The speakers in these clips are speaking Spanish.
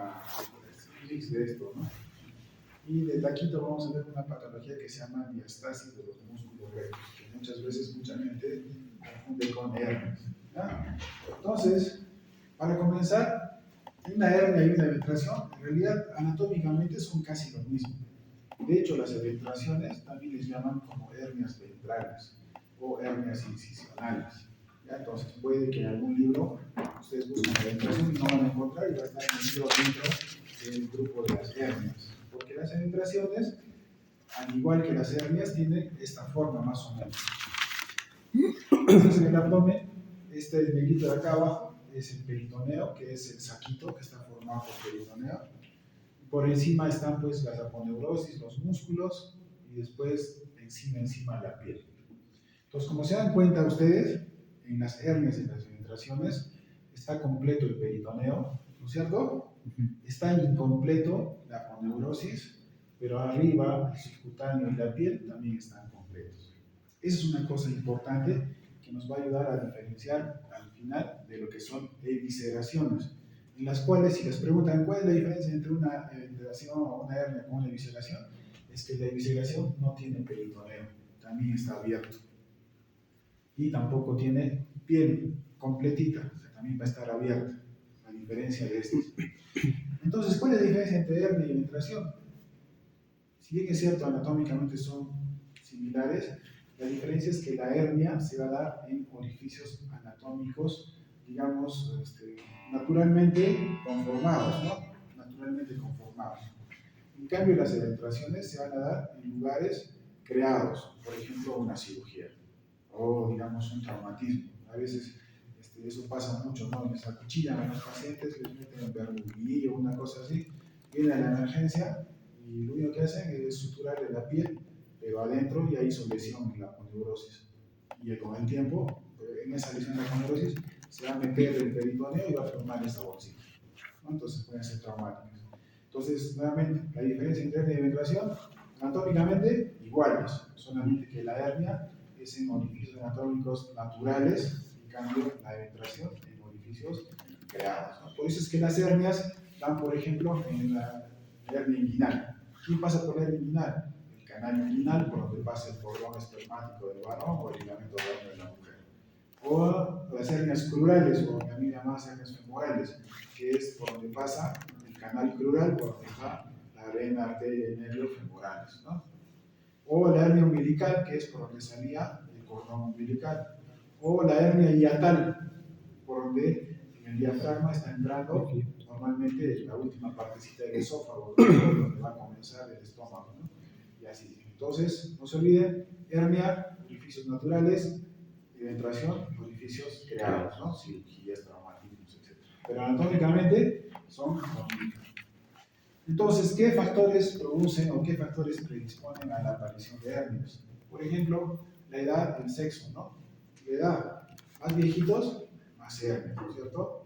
un mix de esto, ¿no? Y de taquito vamos a ver una patología que se llama diastasis de los músculos rectos, que muchas veces mucha gente confunde con hernias. ¿Ya? Entonces, para comenzar, una hernia y una eventración, en realidad anatómicamente son casi lo mismo. De hecho, las eventraciones también les llaman como hernias ventrales o hernias incisionales. ¿Ya? Entonces, puede que en algún libro ustedes busquen la eventración y no van a encontrar y va a estar metido dentro del grupo de las hernias. Porque las eventraciones, al igual que las hernias, tienen esta forma más o menos. Entonces, en el abdomen, este negrito de acá abajo es el peritoneo, que es el saquito que está formado por peritoneo. Por encima están pues las aponeurosis, los músculos, y después encima la piel. Entonces, como se dan cuenta ustedes, en las hernias y las eventraciones está completo el peritoneo, ¿no es cierto? Está incompleto la aponeurosis, pero arriba el subcutáneo y la piel también están completos. Esa es una cosa importante que nos va a ayudar a diferenciar al final de lo que son evisceraciones, en las cuales si les preguntan cuál es la diferencia entre una evisceración o una hernia con una evisceración, es que la evisceración no tiene peritoneo, también está abierto. Y tampoco tiene piel completita, o sea, también va a estar abierta, a diferencia de estas. Entonces, ¿cuál es la diferencia entre hernia y eventración? Si bien es cierto, anatómicamente son similares, la diferencia es que la hernia se va a dar en orificios anatómicos, digamos, naturalmente conformados, ¿no? Naturalmente conformados. En cambio, las eventraciones se van a dar en lugares creados, por ejemplo, una cirugía o, digamos, un traumatismo. A veces eso pasa mucho, ¿no? Les acuchillan a los pacientes, les meten un verduguillo o una cosa así, viene a la emergencia y lo único que hacen es suturarle la piel, pero adentro ya hizo lesión en la aponeurosis. Y con el tiempo, en esa lesión de la aponeurosis, se va a meter el peritoneo y va a formar esta bolsita, ¿no? Entonces pueden ser traumáticas. Entonces, nuevamente, la diferencia entre hernia y eventración, anatómicamente iguales, solamente que la hernia es en orificios anatómicos naturales, en cambio la eventración en orificios creados, ¿no? Por eso es que las hernias van, por ejemplo, en la hernia inguinal. ¿Qué pasa por la hernia inguinal? El canal inguinal, por donde pasa el cordón espermático del varón o el ligamento varón de la mujer. O las hernias crurales, o también llamadas hernias femorales, que es por donde pasa el canal crural, por donde está la vena, arteria y nervio femorales, ¿no? O la hernia umbilical, que es por donde salía el cordón umbilical. O la hernia hiatal, por donde en el diafragma está entrando normalmente la última partecita del esófago, donde va a comenzar el estómago, ¿no? Y así. Entonces, no se olviden, hernia, orificios naturales, eventración, orificios creados, ¿no? Cirugías, traumatismos, etc. Pero anatómicamente son los mismos. Entonces, ¿qué factores producen o qué factores predisponen a la aparición de hernias? Por ejemplo, la edad, el sexo, ¿no? La edad, más viejitos, más hernias, ¿no es cierto?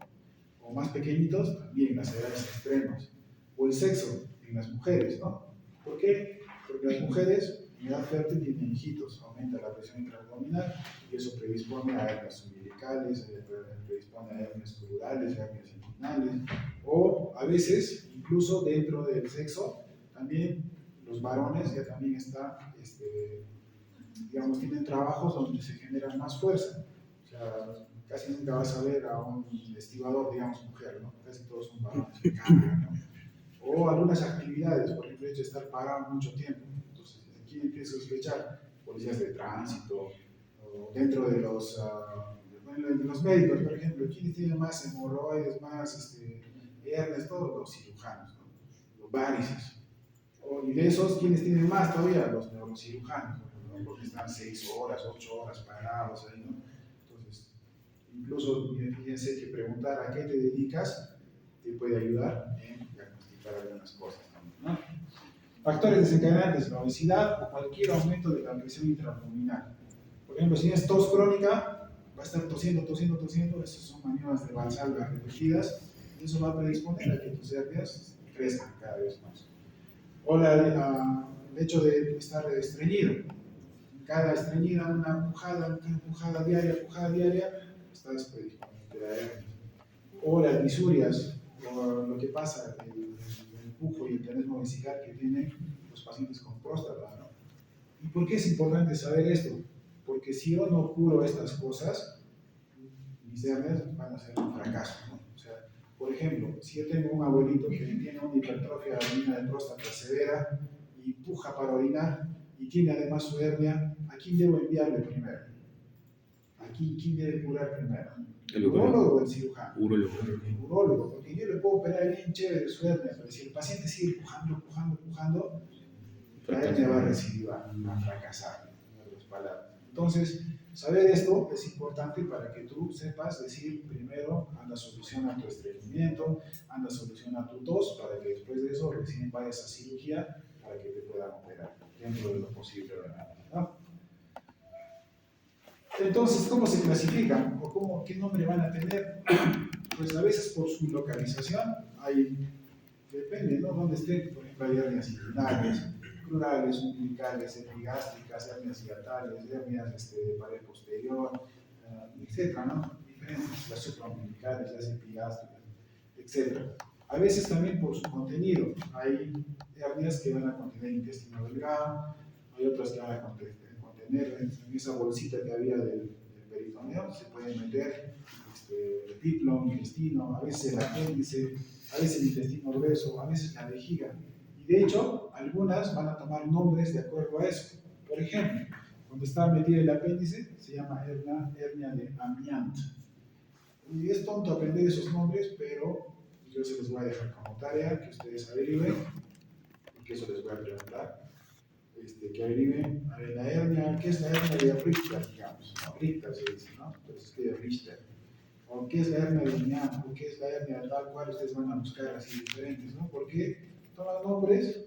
O más pequeñitos, también las edades extremas. O el sexo en las mujeres, ¿no? ¿Por qué? Porque las mujeres en edad fértil tienen hijitos, aumenta la presión intraabdominal y eso predispone a hernias umbilicales, predispone a hernias crurales, hernias inguinales, o a veces, incluso dentro del sexo, también los varones ya también están, digamos, tienen trabajos donde se genera más fuerza. O sea, casi nunca vas a ver a un estibador, digamos, mujer, ¿no? Casi todos son varones que cambian, ¿no? O algunas actividades, por ejemplo, el hecho de estar parado mucho tiempo. Entonces, aquí empieza a sospechar policías de tránsito, o dentro de los médicos, por ejemplo, ¿quiénes tienen más hemorroides, más hernias? Todos los cirujanos, ¿no? Los varices. Y de esos, ¿quiénes tienen más todavía? Los neurocirujanos, ¿no? Porque están 6 horas, 8 horas parados ahí, ¿no? Entonces, incluso, fíjense que preguntar a qué te dedicas te puede ayudar en diagnosticar algunas cosas también, ¿no? Factores desencadenantes, la obesidad o cualquier aumento de la presión intraabdominal. Por ejemplo, si tienes tos crónica, va a estar tosiendo, esas son maniobras de Valsalva repetidas, y eso va a predisponer a que tus hernias crezcan cada vez más. O el hecho de estar estreñido. En cada estreñida, una empujada diaria, estás predisponiendo a hernias. O las disurias, lo que pasa, el empujo y el tenesmo vesical que tienen los pacientes con próstata, ¿no? ¿Y por qué es importante saber esto? Porque si yo no curo estas cosas, mis hernias van a ser un fracaso, ¿no? O sea, por ejemplo, si yo tengo un abuelito que tiene una hipertrofia urina de próstata severa y puja para orinar y tiene además su hernia, ¿a quién debo enviarle primero? ¿Quién debe curar primero? ¿El urólogo o el cirujano? Urólogo. El urólogo, porque yo le puedo operar bien chévere su hernia, pero si el paciente sigue pujando, la hernia va a recidivar, va a fracasar, en otras palabras. Entonces, saber esto es importante para que tú sepas decir primero, anda, soluciona tu estreñimiento, anda, soluciona tu tos, para que después de eso recién vayas a cirugía para que te puedan operar dentro de lo posible, ¿no? Entonces, ¿cómo se clasifican? ¿O qué nombre van a tener? Pues a veces por su localización, depende, ¿no? Dónde estén, por ejemplo, hay hernias inguinales, crurales, umbilicales, epigástricas, hernias hiatales, hernias de pared posterior, etcétera, ¿no? Diferentes, las supraumbilicales, las epigástricas, etcétera. A veces también por su contenido, hay hernias que van a contener intestino delgado, hay otras que van a contener en esa bolsita que había del peritoneo, se pueden meter el diplo, intestino, a veces el apéndice, a veces el intestino grueso, a veces la vejiga. Y de hecho, algunas van a tomar nombres de acuerdo a eso. Por ejemplo, cuando está metido el apéndice, se llama hernia de Amiant. Y es tonto aprender esos nombres, pero yo se los voy a dejar como tarea, que ustedes averigüen, y que eso les voy a preguntar. Que averigüen, a ver, la hernia, ¿qué es la hernia de Richter, digamos? ¿No? Richter se dice, ¿no? Pero se escribe Richter. O qué es la hernia de Mian, o qué es la hernia tal cual, ustedes van a buscar así diferentes, ¿no? Porque toman nombres,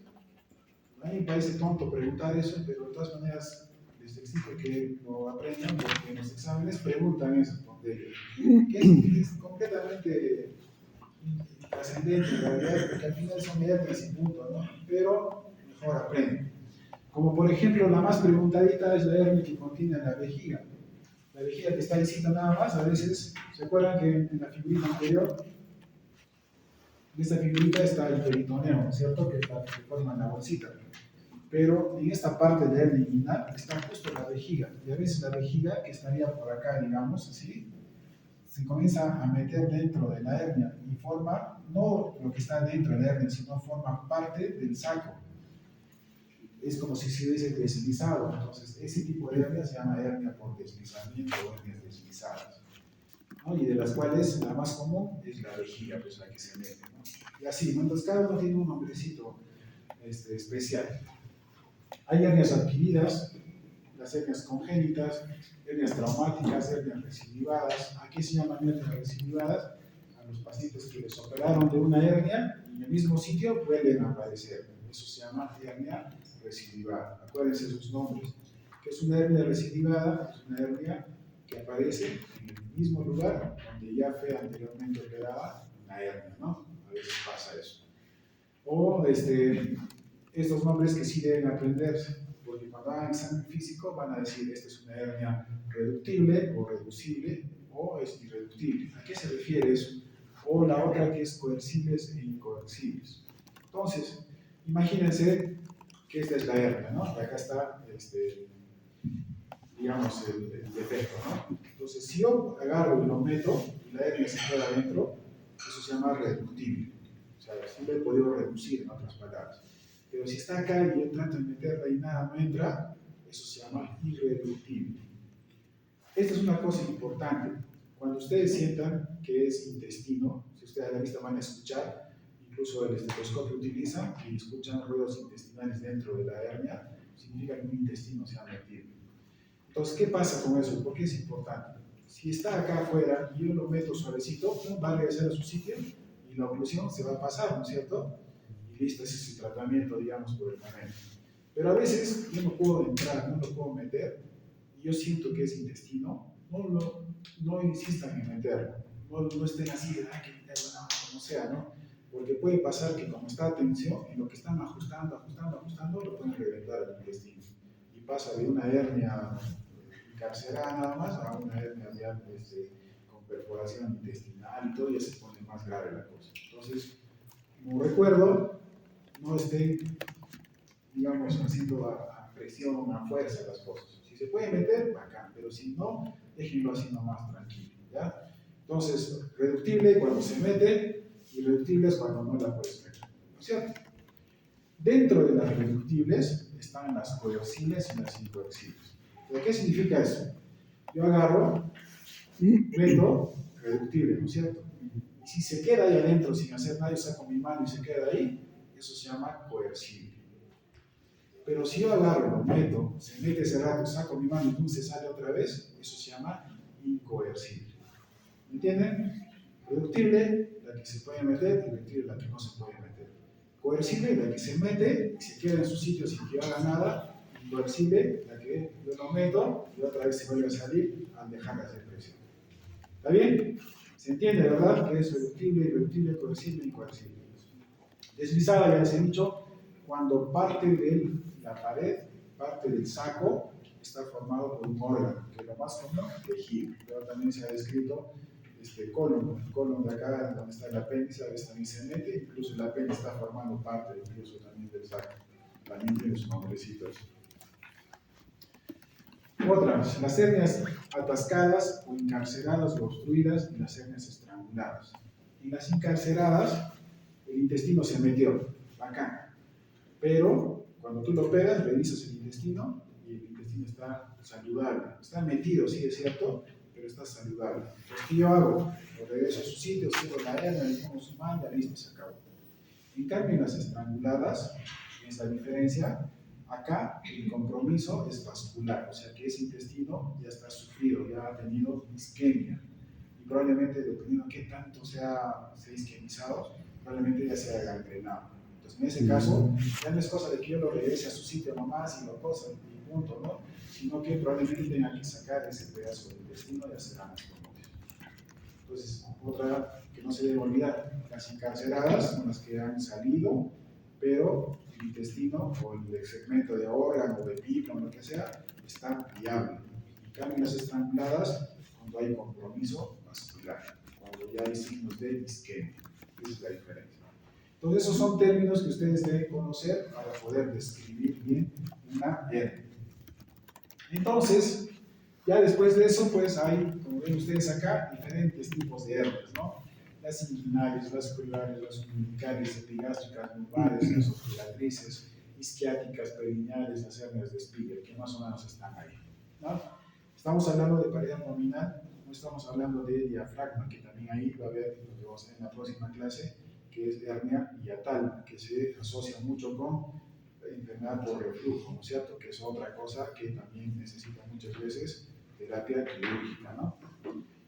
a mí me parece tonto preguntar eso, pero de todas maneras les exijo que lo aprendan, porque en los exámenes preguntan eso, que es completamente trascendente en realidad, porque al final son hernias y punto, ¿no? Pero mejor aprenden. Como por ejemplo, la más preguntadita es la hernia que contiene la vejiga. La vejiga que está visita nada más, a veces, ¿se acuerdan que en la figurita anterior? En esta figurita está el peritoneo, ¿cierto? Que forma la bolsita. Pero en esta parte de la hernia inguinal está justo la vejiga. Y a veces la vejiga, que estaría por acá, digamos, así, se comienza a meter dentro de la hernia y forma, no lo que está dentro de la hernia, sino forma parte del saco. Es como si se hubiese deslizado. Entonces, ese tipo de hernia se llama hernia por deslizamiento o hernias deslizadas, ¿no? Y de las cuales la más común es la vejiga, pues la que se mete, ¿no? Y así, ¿no? Entonces, cada uno tiene un nombrecito especial. Hay hernias adquiridas, las hernias congénitas, hernias traumáticas, hernias recidivadas. ¿A qué se llaman hernias recidivadas? A los pacientes que les operaron de una hernia y en el mismo sitio vuelven a aparecer. Eso se llama hernia recidivada. Acuérdense sus nombres. ¿Qué es una hernia recidivada? Es una hernia que aparece en el mismo lugar donde ya fue anteriormente operada una hernia, ¿no? A veces pasa eso. O estos nombres que sí deben aprenderse, porque cuando hagan examen físico van a decir, esta es una hernia reductible o reducible o es irreductible. ¿A qué se refiere eso? O la otra que es coercibles e incoercibles. Entonces, imagínense que esta es la hernia, ¿no? Y acá está, digamos, el defecto, ¿no? Entonces, si yo agarro y lo meto y la hernia se queda adentro, eso se llama reductible. O sea, sí lo he podido reducir, en otras palabras. Pero si está acá y yo trato de meterla y nada no entra, eso se llama irreductible. Esta es una cosa importante. Cuando ustedes sientan que es intestino, si ustedes a la vista van a escuchar, incluso el estetoscopio utiliza y escuchan ruidos intestinales dentro de la hernia, significa que un intestino se ha metido. Entonces, ¿qué pasa con eso? ¿Por qué es importante? Si está acá afuera y yo lo meto suavecito, va a regresar a su sitio y la oclusión se va a pasar, ¿no es cierto? Y listo, ese es el tratamiento, digamos, por el momento. Pero a veces yo no puedo entrar, no lo puedo meter, y yo siento que es intestino, no insistan en meterlo, no estén así de, que meterlo, no, como sea, ¿no? Porque puede pasar que como está a tensión, en lo que están ajustando, lo pueden reventar el intestino. Y pasa de una hernia carcerada nada más a una hernia ya perforación intestinal y todo, ya se pone más grave la cosa. Entonces, como recuerdo, no estén, digamos, haciendo a presión, a fuerza las cosas. Si se puede meter, bacán, pero si no, déjenlo así nomás tranquilo, ¿ya? Entonces, reductible cuando se mete, irreductible es cuando no la puedes meter, ¿no es cierto? Dentro de las reductibles están las coercibles y las incoercibles. ¿Qué significa eso? Yo agarro, meto, reductible, ¿no es cierto? Y si se queda ahí adentro sin hacer nada, yo saco mi mano y se queda ahí, eso se llama coercible. Pero si yo agarro, lo meto, se mete ese rato, saco mi mano y pum, se sale otra vez, eso se llama incoercible. ¿Me entienden? Reductible, la que se puede meter, y reductible, la que no se puede meter. Coercible, la que se mete y se queda en su sitio sin que haga nada. Incoercible, la que yo lo meto y otra vez se vuelve a salir al dejar de hacer presión. ¿Está bien? ¿Se entiende, verdad? Que es reductible, irreductible, coercible y incoercible. Deslizada, ya les he dicho, cuando parte de la pared, parte del saco, está formado por un órgano, que es lo más común, tejido. Pero también se ha descrito el colon de acá, donde está el apéndice, a veces también se mete, incluso el apéndice está formando parte incluso también del saco. También tiene sus nombrecitos. Otras, las hernias atascadas o encarceradas o obstruidas y las hernias estranguladas. En las encarceradas, el intestino se metió, bacán. Pero cuando tú lo operas, revisas el intestino y el intestino está saludable. Está metido, sí, es cierto, pero está saludable. Entonces, ¿qué yo hago? Lo regreso a su sitio, cierro la hernia, le pongo su malla, listo, se acabó. En cambio, en las estranguladas, es la diferencia. Acá el compromiso es vascular, o sea que ese intestino ya está sufrido, ya ha tenido isquemia. Y probablemente, dependiendo de qué tanto se ha isquemizado, probablemente ya se haya gangrenado. Entonces, en ese caso, ya no es cosa de que yo lo regrese a su sitio nomás y lo cosa y punto, ¿no? Sino que probablemente tenga que sacar ese pedazo del intestino y hacer ambos compromisos. Entonces, otra que no se debe olvidar, las encarceradas son las que han salido, pero el intestino o el segmento de órgano o de pipa o lo que sea está viable. En cambio, las estranguladas, cuando hay compromiso vascular, cuando ya hay signos de isquemia. Esa es la diferencia. Entonces, esos son términos que ustedes deben conocer para poder describir bien una hernia. Entonces, ya después de eso, pues hay, como ven ustedes acá, diferentes tipos de hernias, ¿no? Las inguinales, las crurales, las umbilicales, epigástricas, lumbares, las obturatrices, isquiáticas, perineales, las hernias de Spiegel, que más o menos están ahí, ¿no? Estamos hablando de pared abdominal, no estamos hablando de diafragma, que también ahí va a haber, lo que vamos a ver en la próxima clase, que es hernia hiatal, que se asocia mucho con enfermedad por reflujo, ¿no es cierto? Que es otra cosa que también necesita muchas veces terapia quirúrgica, ¿no?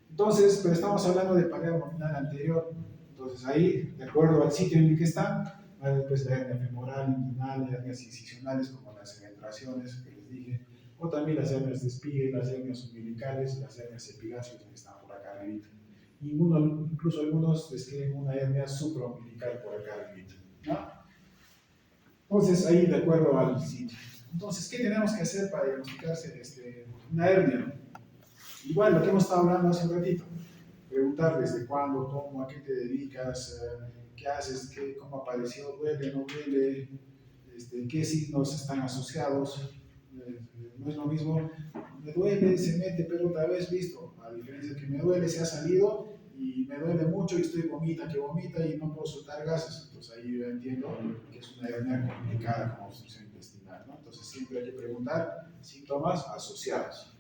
Entonces, pero estamos hablando de pared abdominal anterior, entonces ahí, de acuerdo al sitio en el que está, va después la hernia femoral, inguinal, hernias incisionales como las cementraciones que les dije, o también las hernias de Spiegel, las hernias umbilicales, las hernias epigástricas que están por acá arriba. Incluso algunos describen una hernia supraumbilical por acá arriba, ¿no? Entonces, ahí de acuerdo al sitio. Entonces, ¿qué tenemos que hacer para diagnosticarse una hernia? Igual, lo que hemos estado hablando hace un ratito. Preguntar desde cuándo, cómo, a qué te dedicas, qué haces, cómo apareció, duele, no duele, qué signos están asociados. No es lo mismo, me duele, se mete, pero otra vez, listo. A diferencia de que me duele, se ha salido y me duele mucho y estoy que vomita y no puedo soltar gases. Entonces ahí yo entiendo que es una hernia complicada como obstrucción intestinal, ¿no? Entonces siempre hay que preguntar síntomas asociados.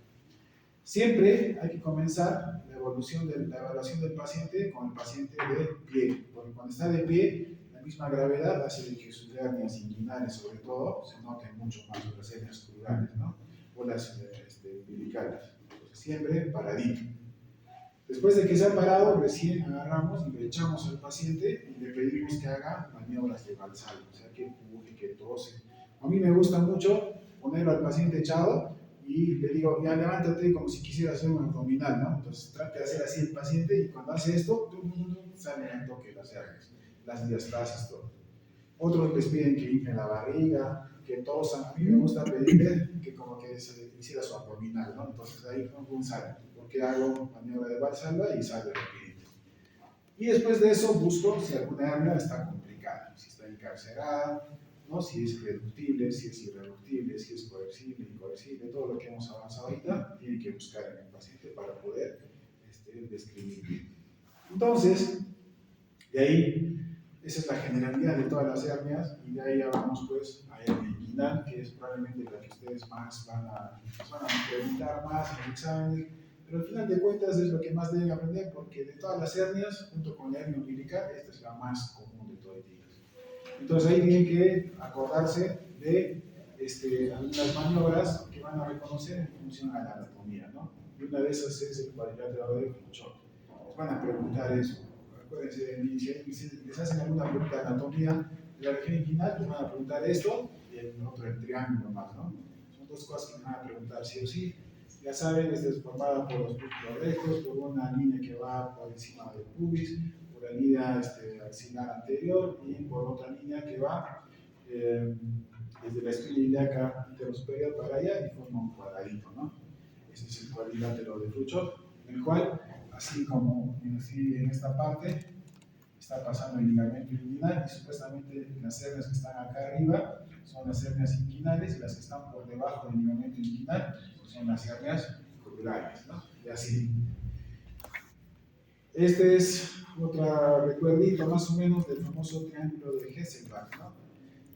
Siempre hay que comenzar la evaluación del paciente con el paciente de pie, porque cuando está de pie, la misma gravedad hace de que sus hernias inguinales, sobre todo, se noten mucho más, o las hernias crurales, ¿no? O las umbilicales. Entonces, siempre paradito. Después de que se ha parado, recién agarramos y le echamos al paciente y le pedimos que haga maniobras de Valsalva, o sea, que empuje, que tose. A mí me gusta mucho ponerlo al paciente echado y le digo, ya levántate como si quisiera hacer un abdominal, ¿no? Entonces trate de hacer así el paciente y cuando hace esto, salen al toque las hernias, las diastasis, todo. Otros les piden que inflen la barriga, que tosan. A mí me gusta pedirle que como que se hiciera su abdominal, ¿no? Entonces ahí un sale, porque hago maniobra de Valsalva y sale rapidito. Y después de eso busco si alguna hernia está complicada, si está encarcerada, ¿no? Si es reductible, si es irreductible, si es coercible, incoercible, todo lo que hemos avanzado ahorita, tiene que buscar en el paciente para poder describir bien. Entonces, de ahí, esa es la generalidad de todas las hernias, y de ahí ya vamos pues a hernia inguinal, que es probablemente la que ustedes más van a preguntar más en el examen, pero al final de cuentas es lo que más deben aprender, porque de todas las hernias, junto con la hernia umbilical, esta es la más común de todas ellas. Entonces ahí tienen que acordarse de algunas maniobras que van a reconocer en función a la anatomía, ¿no? Y una de esas es el cuadrilátero de Fluchot. Les van a preguntar eso. Acuérdense, si les hacen alguna pregunta de anatomía de la región inguinal, les van a preguntar esto y el otro, el triángulo más, ¿no? Son dos cosas que les van a preguntar sí o sí. Ya saben, esta es formada por los músculos rectos, por una línea que va por encima del pubis, por la línea axilar anterior y por otra línea que va desde la espina ilíaca anterosuperior para allá y forma un cuadradito, ¿no? Ese es el cuadrilátero de Fluchot, en el cual, así como en esta parte, está pasando el ligamento inguinal y supuestamente las hernias que están acá arriba son las hernias inguinales y las que están por debajo del ligamento inguinal son las hernias crurales, ¿no? Y así. Este es otro recuerdito más o menos del famoso triángulo de Hesselbach, ¿no?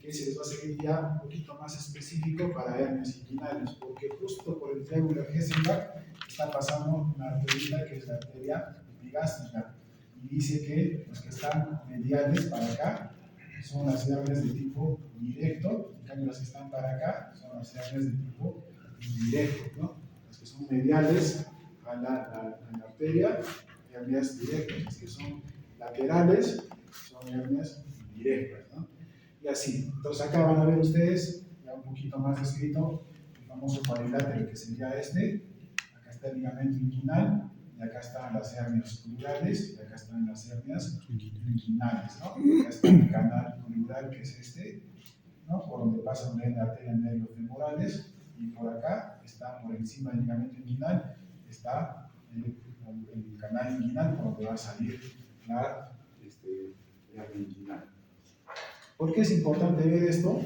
Que se les va a seguir ya un poquito más específico para hernias inguinales, porque justo por el triángulo de Hesselbach está pasando una arteria que es la arteria epigástrica, y dice que los que están mediales para acá son las hernias de tipo directo, en cambio las que están para acá son las hernias de tipo indirecto, ¿no? Las que son mediales a la arteria, hernias directas, las que son laterales son hernias indirectas, ¿no? Y así. Entonces acá van a ver ustedes, ya un poquito más descrito, el famoso cuadrilátero que sería este. Acá está el ligamento inguinal, y acá están las hernias crurales, y acá están las hernias inguinales, ¿no? Acá está el canal crural, que es este, ¿no? Por donde pasa una arteria nervios femorales, y por acá está, por encima del ligamento inguinal, está el canal inguinal, por donde va a salir la hernia inguinal. ¿Por qué es importante ver esto?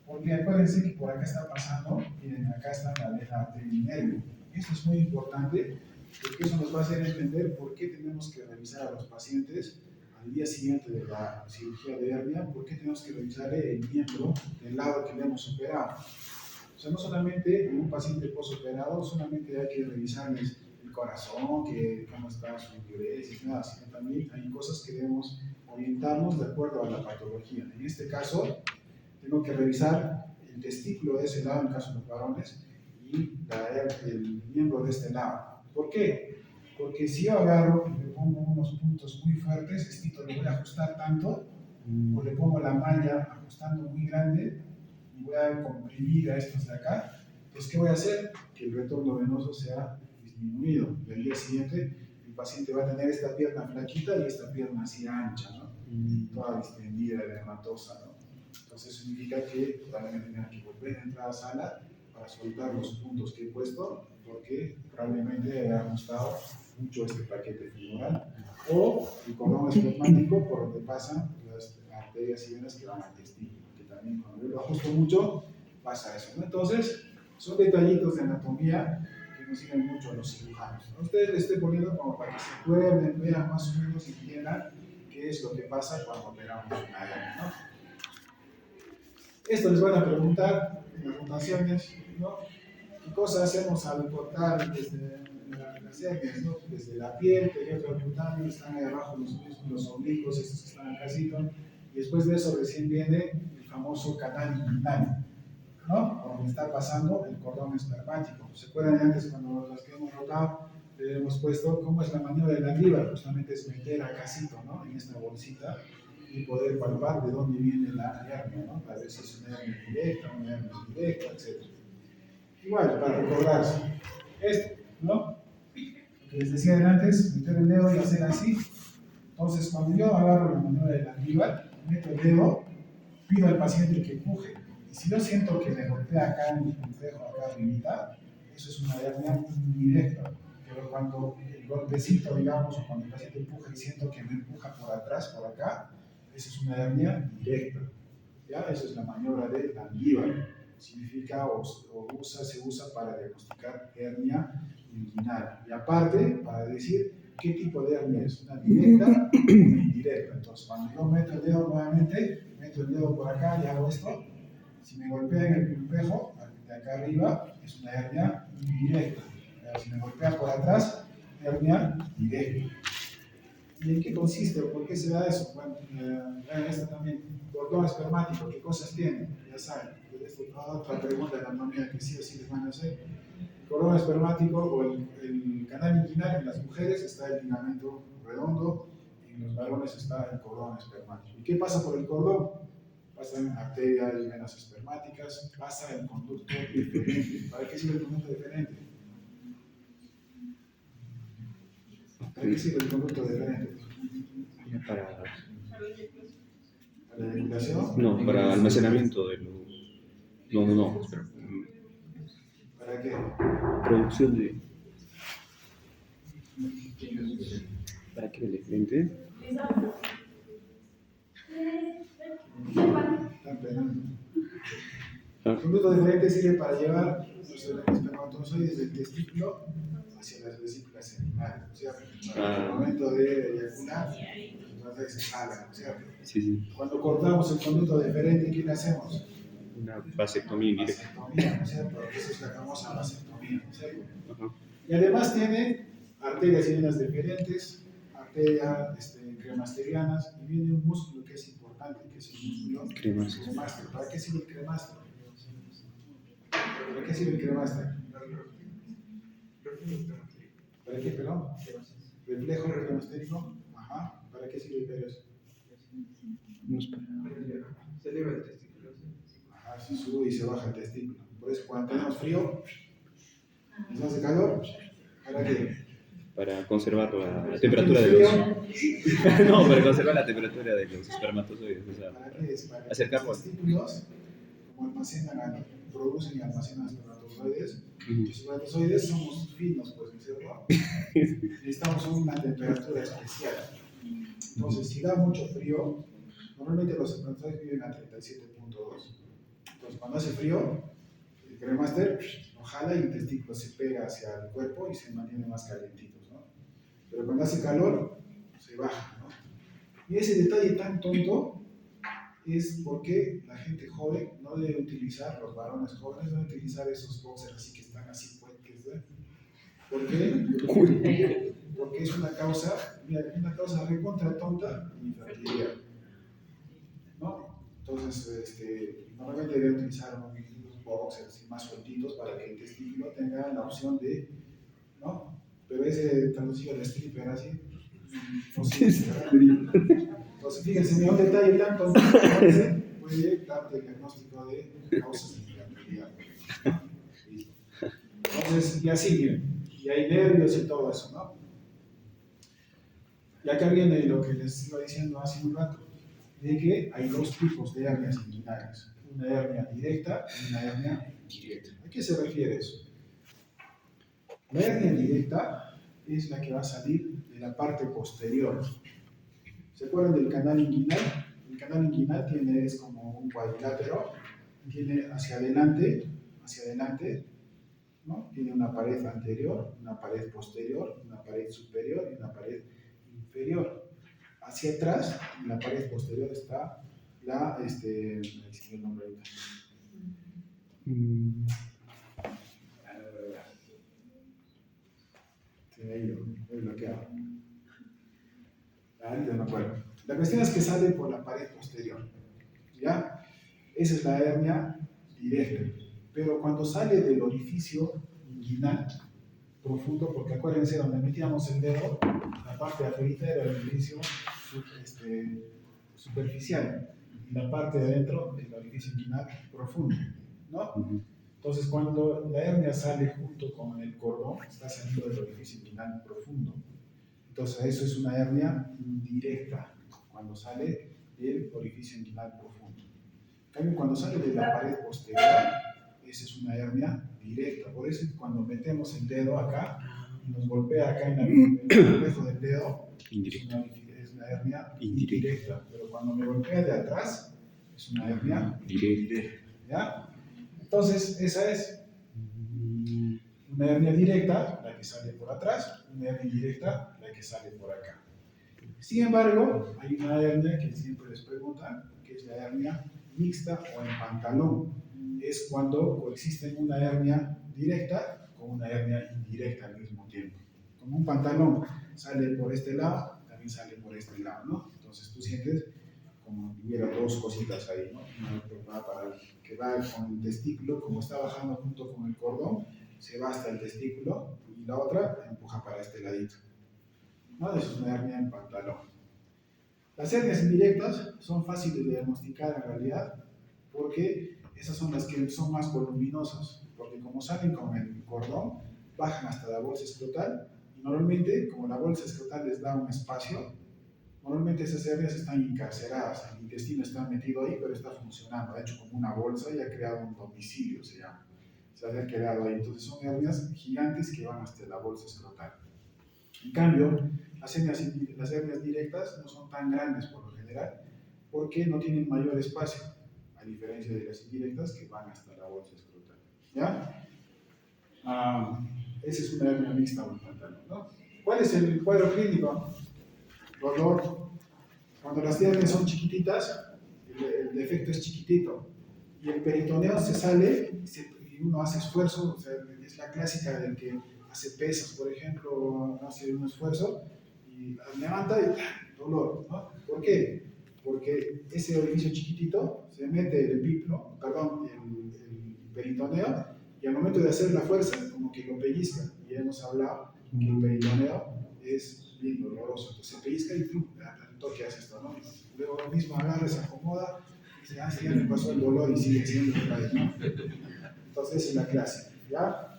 Porque acuérdense que por acá está pasando, miren, acá está la vena arteria nervio. Esto es muy importante porque eso nos va a hacer entender por qué tenemos que revisar a los pacientes al día siguiente de la cirugía de hernia, por qué tenemos que revisarle el miembro del lado que le hemos operado. O sea, no solamente en un paciente postoperado, solamente hay que revisarles el corazón, que cómo está su diuresis, nada, sino también hay cosas que debemos orientarnos de acuerdo a la patología. En este caso, tengo que revisar el testículo de ese lado, en el caso de los varones, y el miembro de este lado. ¿Por qué? Porque si yo agarro y le pongo unos puntos muy fuertes, esto lo voy a ajustar tanto, o le pongo la malla ajustando muy grande, y voy a comprimir a estos de acá, entonces ¿qué voy a hacer? Que el retorno venoso sea disminuido. Y al día siguiente el paciente va a tener esta pierna flaquita y esta pierna así ancha, ¿no? Toda distendida, edematosa, ¿no? Entonces significa que probablemente tenga que volver a entrar a sala para soltar los puntos que he puesto, porque probablemente haya ajustado mucho este paquete femoral, o el cordón espermático por donde pasan las arterias y venas que van al testículo, que también cuando yo lo ajusto mucho pasa eso, ¿no? Entonces son detallitos de anatomía que nos sirven mucho a los cirujanos, ¿no? Ustedes les estoy poniendo como para que se acuerden, vean más o menos y entiendan qué es lo que pasa cuando operamos una hernia, ¿no? Esto les van a preguntar en las rotaciones, ¿no? ¿Qué cosas hacemos al cortar desde las hernias, ¿no? Desde la piel, tejido percutáneo, están ahí abajo los músculos oblicuos, estos que están acá, y después de eso recién viene el famoso canal inguinal, ¿no? Por donde está pasando el cordón espermático. ¿Se acuerdan antes cuando las que hemos rotado le hemos puesto cómo es la maniobra de la líbara? Justamente es meter acá, ¿no? En esta bolsita, y poder palpar de dónde viene la hernia, ¿no? Para ver si es una hernia directa, una hernia indirecta, etc. Igual, para recordarse, esto, ¿no? Lo que les decía antes, meter el dedo y hacer así. Entonces, cuando yo agarro la maniobra de la líbara, meto el dedo, pido al paciente que empuje. Y si yo siento que me golpea acá en el complejo, acá arribita, eso es una hernia indirecta. Pero cuando el golpecito, digamos, o cuando el paciente empuja y siento que me empuja por atrás, por acá, eso es una hernia directa. ¿Ya? Eso es la maniobra de Langevin. Significa se usa para diagnosticar hernia inguinal. Y aparte, para decir qué tipo de hernia es, una directa o una indirecta. Entonces, cuando yo meto el dedo nuevamente, meto el dedo por acá y hago esto, si me golpea en el espejo, de acá arriba, es una hernia indirecta. Pero si me golpea por atrás, hernia directa. ¿Y en qué consiste? ¿Por qué se da eso? Bueno, vean esta también. Cordón espermático, ¿qué cosas tiene? Ya saben. Esta es otra pregunta de la anatomía que sí o sí les van a hacer. El cordón espermático o el canal inguinal en las mujeres está el ligamento redondo, y en los varones está el cordón espermático. ¿Y qué pasa por el cordón? Pasan arterias y venas espermáticas, pasa el conducto deferente. ¿Para qué sirve el conducto deferente? ¿Para qué sirve el conducto deferente? Para ¿Para la eyaculación? no, para almacenamiento de los... No, espera. ¿Para qué? Producción de... ¿Para qué el diferente? Están penando. El conducto deferente sirve para llevar los espermatozoides del testículo hacia las vesículas seminales, ¿no es cierto? Para el momento de eyacular, entonces se salga, ¿no es cierto? Sí. Cuando cortamos el conducto deferente, ¿qué le hacemos? Una vasectomía indirecta. Vasectomía, ¿no es cierto? Esa es la famosa vasectomía, ¿no es cierto? Ajá. Y además tiene arterias y venas deferentes, arterias cremasterianas, y viene un músculo que es importante, que es el músculo cremaster. ¿Para qué sirve el cremaster? ¿Para qué sirve el cremaster? ¿Para qué, perdón? Reflejo cremastérico. Ajá. ¿Para qué sirve eso? Se eleva el testículo. Ajá, se sube y se baja el testículo. Por eso cuando tenemos frío, nos hace calor. ¿Para qué? Para conservar la temperatura de los... No, para conservar la temperatura de los espermatozoides. O sea, ¿Para qué es? Para que acercarlo. los testículos, como producen y almacenan espermatozoides, los espermatozoides somos finos, pues, ¿no es cierto? Necesitamos una temperatura especial. Entonces, si da mucho frío, normalmente los espermatozoides viven a 37.2. Entonces, cuando hace frío, el cremaster lo jala y el testículo se pega hacia el cuerpo y se mantiene más calientitos, ¿no? Pero cuando hace calor, se baja, ¿no? Y ese detalle tan tonto es porque la gente joven no debe utilizar, los varones jóvenes no deben utilizar esos boxers así que están así puentes, ¿eh? ¿Por qué? Porque es una causa recontra tonta de infertilidad, ¿no? Entonces, normalmente deben utilizar unos boxers más sueltitos para que el testículo tenga la opción de, ¿no? Pero ese traducido de stripper así, no sirve, ¿verdad? Entonces, fíjense, un detalle tan tonto puede darte el diagnóstico de causas de infertilidad. Entonces, y así, miren, y hay nervios y todo eso, ¿no? Y acá viene lo que les iba diciendo hace un rato, de que hay dos tipos de hernias inguinales, una hernia directa y una hernia indirecta. ¿A qué se refiere eso? La hernia directa es la que va a salir de la parte posterior. ¿Se acuerdan del canal inguinal? El canal inguinal es como un cuadrilátero, tiene hacia adelante, ¿no? Tiene una pared anterior, una pared posterior, una pared superior y una pared inferior. Hacia atrás, en la pared posterior está la, el nombre ahorita. Tiene ahí, lo he bloqueado. Ahorita no me acuerdo. La cuestión es que sale por la pared posterior, ¿ya? Esa es la hernia directa. Pero cuando sale del orificio inguinal profundo, porque acuérdense, donde metíamos el dedo, la parte de afuera era el orificio superficial y la parte de adentro el orificio inguinal profundo, ¿no? Entonces, cuando la hernia sale junto con el cordón, está saliendo del orificio inguinal profundo. Entonces, eso es una hernia indirecta, cuando sale del orificio inguinal profundo. En cambio, cuando sale de la pared posterior, esa es una hernia directa. Por eso cuando metemos el dedo acá y nos golpea acá en el hueso del dedo, es una hernia indirecta. Pero cuando me golpea de atrás, es una hernia directa. ¿Ya? Entonces, esa es una hernia directa, la que sale por atrás, una hernia indirecta, la que sale por acá. Sin embargo, hay una hernia que siempre les preguntan, que es la hernia mixta o en pantalón. Es cuando coexisten una hernia directa con una hernia indirecta al mismo tiempo. Como un pantalón sale por este lado, también sale por este lado, ¿no? Entonces tú sientes como si hubiera dos cositas ahí, ¿no? Una que va con el testículo, como está bajando junto con el cordón, se va hasta el testículo y la otra empuja para este ladito. ¿No? Eso es una hernia en pantalón. Las hernias indirectas son fáciles de diagnosticar en realidad porque esas son las que son más voluminosas, porque como salen con el cordón, bajan hasta la bolsa escrotal y normalmente, como la bolsa escrotal les da un espacio, normalmente esas hernias están encarceradas, el intestino está metido ahí, pero está funcionando, ha hecho como una bolsa y ha creado un domicilio, se llama. Se ha quedado ahí. Entonces son hernias gigantes que van hasta la bolsa escrotal. En cambio, las hernias directas no son tan grandes por lo general, porque no tienen mayor espacio, a diferencia de las indirectas que van hasta la bolsa escrotal. ¿Ya? Esa es una hernia mixta o un pantalón, ¿no? ¿Cuál es el cuadro clínico? Dolor. Cuando las hernias son chiquititas, el defecto es chiquitito y el peritoneo se sale y uno hace esfuerzo, o sea, es la clásica del que hace pesas, por ejemplo, hace un esfuerzo y levanta y dolor, ¿no? ¿Por qué? Porque ese orificio chiquitito se mete el peritoneo y al momento de hacer la fuerza como que lo pellizca y hemos hablado que el peritoneo es bien doloroso, entonces se pellizca y tú al toque hace esto, ¿no? Luego lo mismo agarra, se acomoda y dice, sí, ya me pasó el dolor y sigue siendo otra vez, ¿no? Entonces es la clásica, ¿ya?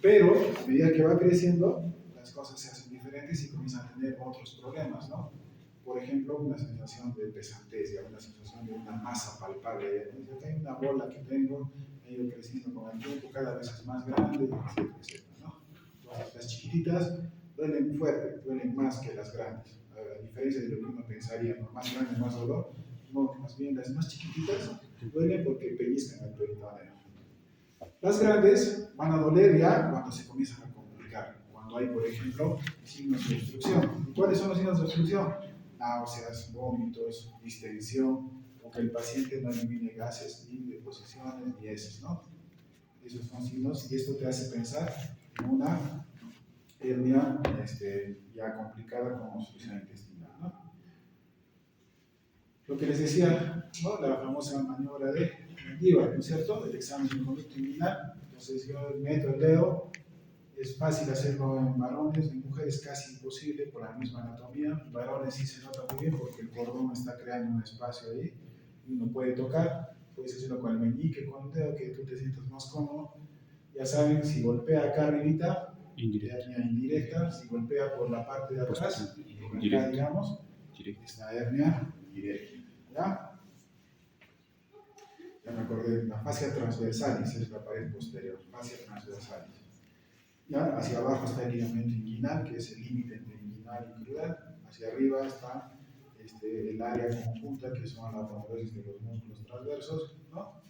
Pero a medida que va creciendo, las cosas se hacen diferentes y comienzan a tener otros problemas, ¿no? Por ejemplo, una sensación de pesantez, una sensación de una masa palpable. Acá hay una bola que tengo, ha ido creciendo con el tiempo, cada vez es más grande, etcétera, etcétera, ¿no? Entonces, las chiquititas duelen fuerte, duelen más que las grandes. A diferencia de lo que uno pensaría, ¿no? Más grande, más dolor. No, más bien las más chiquititas duelen porque pellizcan el peritoneo. Las grandes van a doler ya cuando se comienzan a complicar, cuando hay, por ejemplo, signos de obstrucción. ¿Cuáles son los signos de obstrucción? Náuseas, vómitos, distensión, o que el paciente no elimine gases, ni deposiciones, ni heces, ¿no? Esos son signos y esto te hace pensar en una hernia ya complicada con obstrucción intestinal, ¿no? Lo que les decía, ¿no? La famosa maniobra de Mendívil, ¿no es cierto? El examen de conducto inguinal. Entonces yo meto el dedo, es fácil hacerlo en varones, en mujeres casi imposible por la misma anatomía. En varones sí se nota muy bien porque el cordón está creando un espacio ahí y uno puede tocar, puedes hacerlo con el meñique, con el dedo que tú te sientas más cómodo. Ya saben, si golpea acá arribita, hernia indirecta, si golpea por la parte de atrás, por acá digamos, es la hernia directa. ¿Ya? Ya me acordé, la fascia transversalis es la pared posterior, fascia transversalis. ¿Ya? Hacia abajo está el ligamento inguinal, que es el límite entre inguinal y crural. Hacia arriba está el área conjunta, que son la aponeurosis de los músculos transversos, ¿no?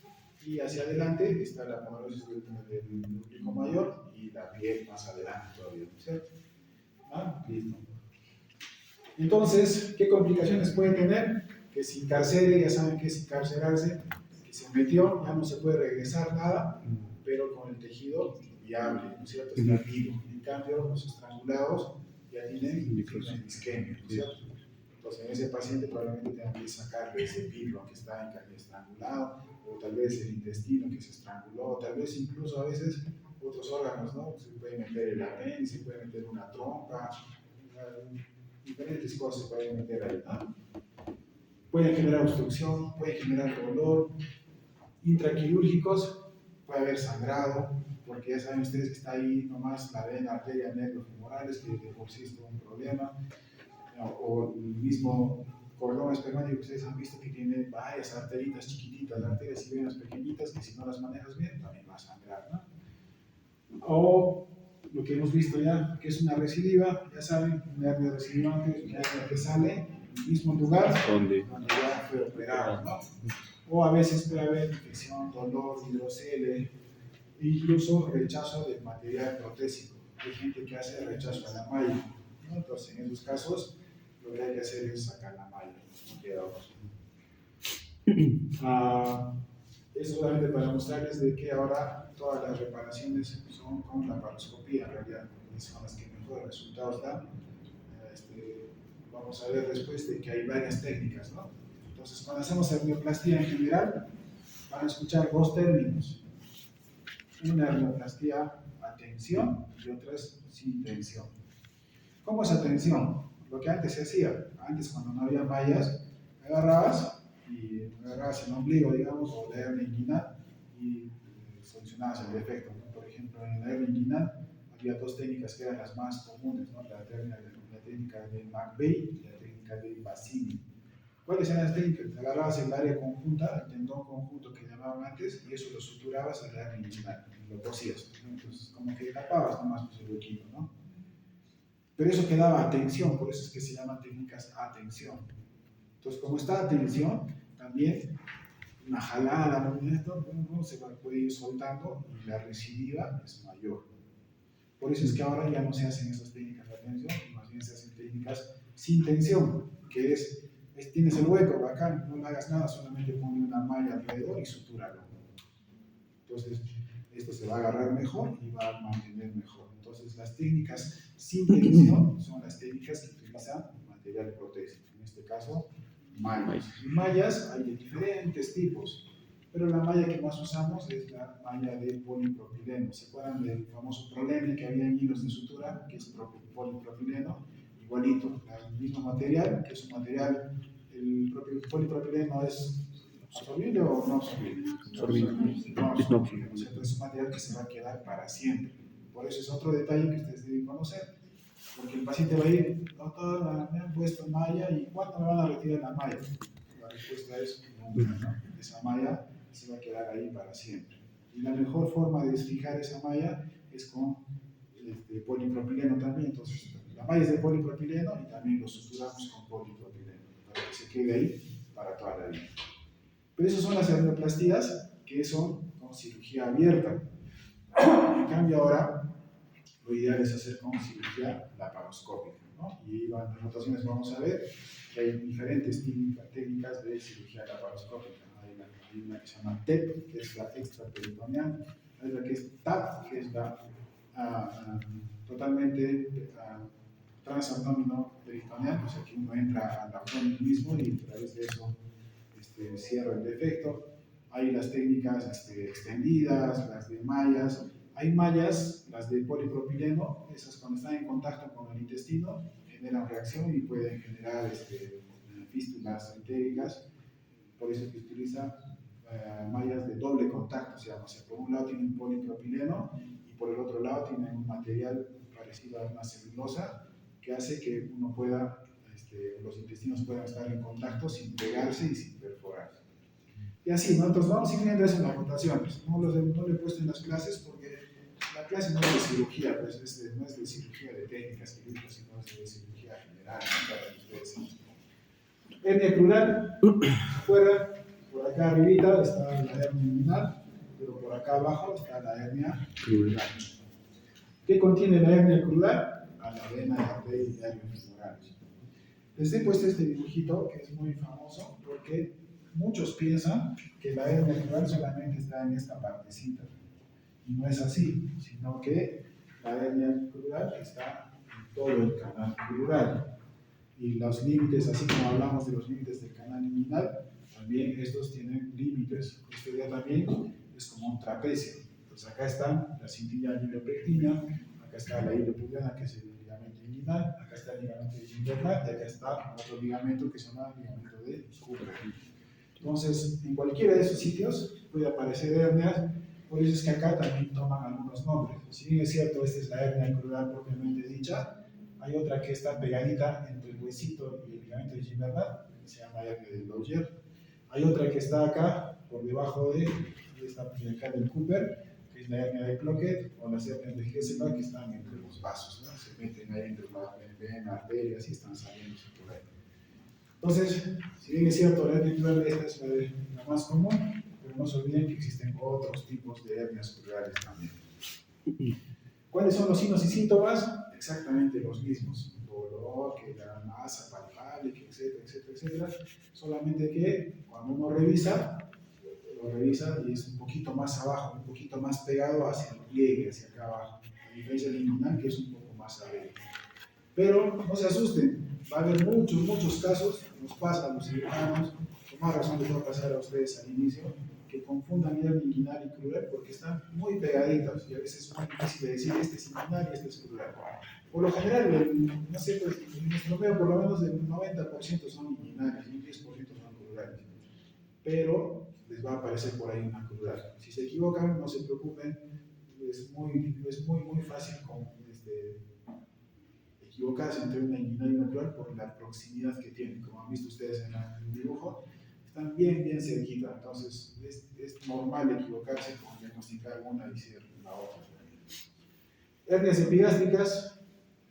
Y hacia adelante está la aponeurosis del glúteo mayor y la piel más adelante todavía, ¿cierto? ¿Ah? Listo. Entonces, ¿qué complicaciones puede tener? Que se encarcere, ya saben que es encarcerarse, que se metió, ya no se puede regresar nada, pero con el tejido viable, ¿no es cierto? Está vivo. En cambio, los estrangulados ya tienen isquemia, ¿no es cierto? Entonces, en ese paciente probablemente tengan que sacarle ese pilón que está estrangulado, o tal vez el intestino que se estranguló, o tal vez incluso a veces otros órganos, ¿no? Se puede meter el apéndice, se puede meter una trompa, diferentes cosas se pueden meter ahí, ¿no? Pueden generar obstrucción, pueden generar dolor, intraquirúrgicos, puede haber sangrado, porque ya saben ustedes que está ahí nomás la vena, arteria, nervios femorales, que de por sí es todo un problema, o el mismo cordón espermático que ustedes han visto que tiene varias arteritas chiquititas, arterias y venas pequeñitas que si no las manejas bien también va a sangrar, ¿no? O lo que hemos visto ya, que es una recidiva, ya saben, una hernia recidivante es una hernia que sale en el mismo lugar ¿Dónde? donde ya fue operado, ¿no? O a veces puede haber infección, dolor, hidrocele, incluso rechazo del material protésico. Hay gente que hace rechazo a la malla, ¿no? Entonces, en esos casos, lo que hay que hacer es sacar la malla, no queda otra. Eso solamente para mostrarles de que ahora todas las reparaciones son con laparoscopía, en realidad, y son las que mejor resultados dan. Vamos a ver después de que hay varias técnicas, ¿no? Entonces, cuando hacemos hernioplastia en general, van a escuchar dos términos. Una hernioplastia a tensión y otra es sin tensión. ¿Cómo es a tensión? Lo que antes se hacía, antes cuando no había mallas, agarrabas el ombligo, digamos, o la hernia inguinal y solucionabas el defecto, ¿no? Por ejemplo, en la hernia inguinal había dos técnicas que eran las más comunes, ¿no? La técnica de McVeigh y la técnica de Bassini. ¿Cuáles eran las técnicas? Agarrabas el área conjunta, el tendón conjunto que llamaban antes, y eso lo suturabas a la hernia inguinal, y lo cosías, ¿no? Entonces, como que tapabas nomás pues, el huequito, ¿no? Pero eso quedaba a tensión, por eso es que se llaman técnicas a tensión. Entonces, como está a tensión, también una jalada, ¿no? Se puede ir soltando y la recidiva es mayor. Por eso es que ahora ya no se hacen esas técnicas de tensión, más bien se hacen técnicas sin tensión, que es tienes el hueco, bacán, no le hagas nada, solamente ponle una malla alrededor y sutúralo. Entonces, esto se va a agarrar mejor y va a mantener mejor. Entonces, las técnicas sin tensión son las técnicas que utilizan material protésico, en este caso, mallas. Y mallas hay de diferentes tipos, pero la malla que más usamos es la malla de polipropileno. ¿Se acuerdan del famoso problema que había en hilos de sutura, que es polipropileno? Igualito, el mismo material, que es un material, el propio polipropileno es absorbible o no absorbible. No absorbible, ¿no? Es un material que se va a quedar para siempre. Por eso es otro detalle que ustedes deben conocer. Porque el paciente va a ir, doctor, me han puesto malla y ¿cuándo me van a retirar la malla? La respuesta es nunca, ¿no? Esa malla se va a quedar ahí para siempre. Y la mejor forma de fijar esa malla es con polipropileno también. Entonces, la malla es de polipropileno y también lo suturamos con polipropileno para que se quede ahí para toda la vida. Pero esas son las hernioplastías que son con cirugía abierta. En cambio ahora, lo ideal es hacer con cirugía laparoscópica, ¿no? Y en las notaciones vamos a ver que hay diferentes técnicas de cirugía laparoscópica. Hay una que se llama TEP, que es la extraperitoneal, hay la que es TAP, que es la totalmente transabdomino peritoneal, o sea que uno entra al abdomen mismo y a través de eso cierra el defecto. Hay las técnicas extendidas, las de mallas. Hay mallas, las de polipropileno, esas cuando están en contacto con el intestino generan reacción y pueden generar fístulas entéricas. Por eso se utiliza mallas de doble contacto, o sea, por un lado tienen polipropileno y por el otro lado tienen un material parecido a una celulosa que hace que uno pueda, los intestinos puedan estar en contacto sin pegarse y sin perforarse. Y así, ¿no? Entonces vamos a ir viendo eso en las rotaciones. No lo he puesto en las clases porque la clase no es de cirugía, pues no es de cirugía de técnicas quirúrgicas, sino es de cirugía general, ¿no? Para que ustedes sepan. Hernia crural, afuera, por acá arribita está la hernia inguinal, pero por acá abajo está la hernia crural. ¿Qué contiene la hernia crural? A la vena, la arteria y arterias femorales. Les he puesto este dibujito que es muy famoso porque muchos piensan que la hernia crural solamente está en esta partecita. Y no es así, sino que la hernia crural está en todo el canal crural. Y los límites, así como hablamos de los límites del canal inguinal, también estos tienen límites. Esto ya también es como un trapecio. Pues acá está la cintilla iliopectina, acá está la iliopubiana, que es el ligamento inguinal, acá está el ligamento invernal y acá está otro ligamento que se llama ligamento de Hoover. Entonces, en cualquiera de esos sitios puede aparecer hernias, por eso es que acá también toman algunos nombres. Si bien es cierto, esta es la hernia crural propiamente dicha, hay otra que está pegadita entre el huesito y el ligamento de Gimbernat, que se llama hernia de Loger. Hay otra que está acá, por debajo de esta acá del Cooper, que es la hernia de Cloquet, o las hernias de Hesselbach, que están entre los vasos, ¿no? Se meten ahí entre la vena, arterias y están saliendo por ahí. Entonces, si bien es cierto, la hernia crural esta es la más común, pero no se olviden que existen otros tipos de hernias crurales también. ¿Cuáles son los signos y síntomas? Exactamente los mismos. Dolor, que la masa palpable, que etcétera, etcétera, etcétera. Solamente que cuando uno revisa, lo revisa y es un poquito más abajo, un poquito más pegado hacia el pliegue, hacia acá abajo. A diferencia del inguinal, que es un poco más arriba. Pero no se asusten, va a haber muchos casos, nos pasa a los cirujanos, con más razón les va a pasar a ustedes al inicio, que confundan hernia inguinal y crural porque están muy pegaditas y a veces es muy difícil de decir este es inguinal y este es crural. Por lo general, no sé, pues, en nuestro medio por lo menos el 90% son inguinales y un 10% son crurales. Pero les va a aparecer por ahí una crural. Si se equivocan, no se preocupen, es muy fácil equivocarse entre una inguinal y una crural por la proximidad que tienen. Como han visto ustedes en el dibujo, están bien cerquita, entonces es normal equivocarse con diagnosticar una y ser la otra. Hernias epigástricas,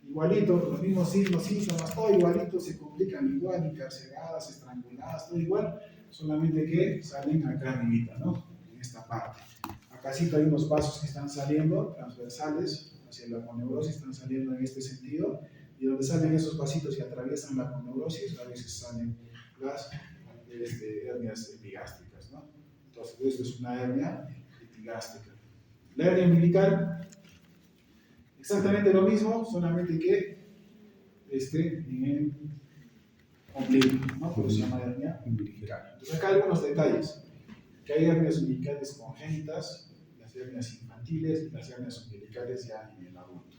igualito, los mismos signos, síntomas, todo igualito, se complican igual, encarceladas, estranguladas, todo igual, solamente que salen acá arribita, ¿no? En esta parte. Acá sí hay unos vasos que están saliendo, transversales, hacia la aponeurosis, están saliendo en este sentido, y donde salen esos vasitos y atraviesan la aponeurosis, a veces salen las hernias epigástricas, ¿no? Entonces, esto es una hernia epigástrica. La hernia umbilical, exactamente lo mismo, solamente que en el ombligo, ¿no? Por eso se llama hernia umbilical. Entonces, acá algunos detalles, que hay hernias umbilicales congénitas, las hernias infantiles y las hernias umbilicales ya en el adulto.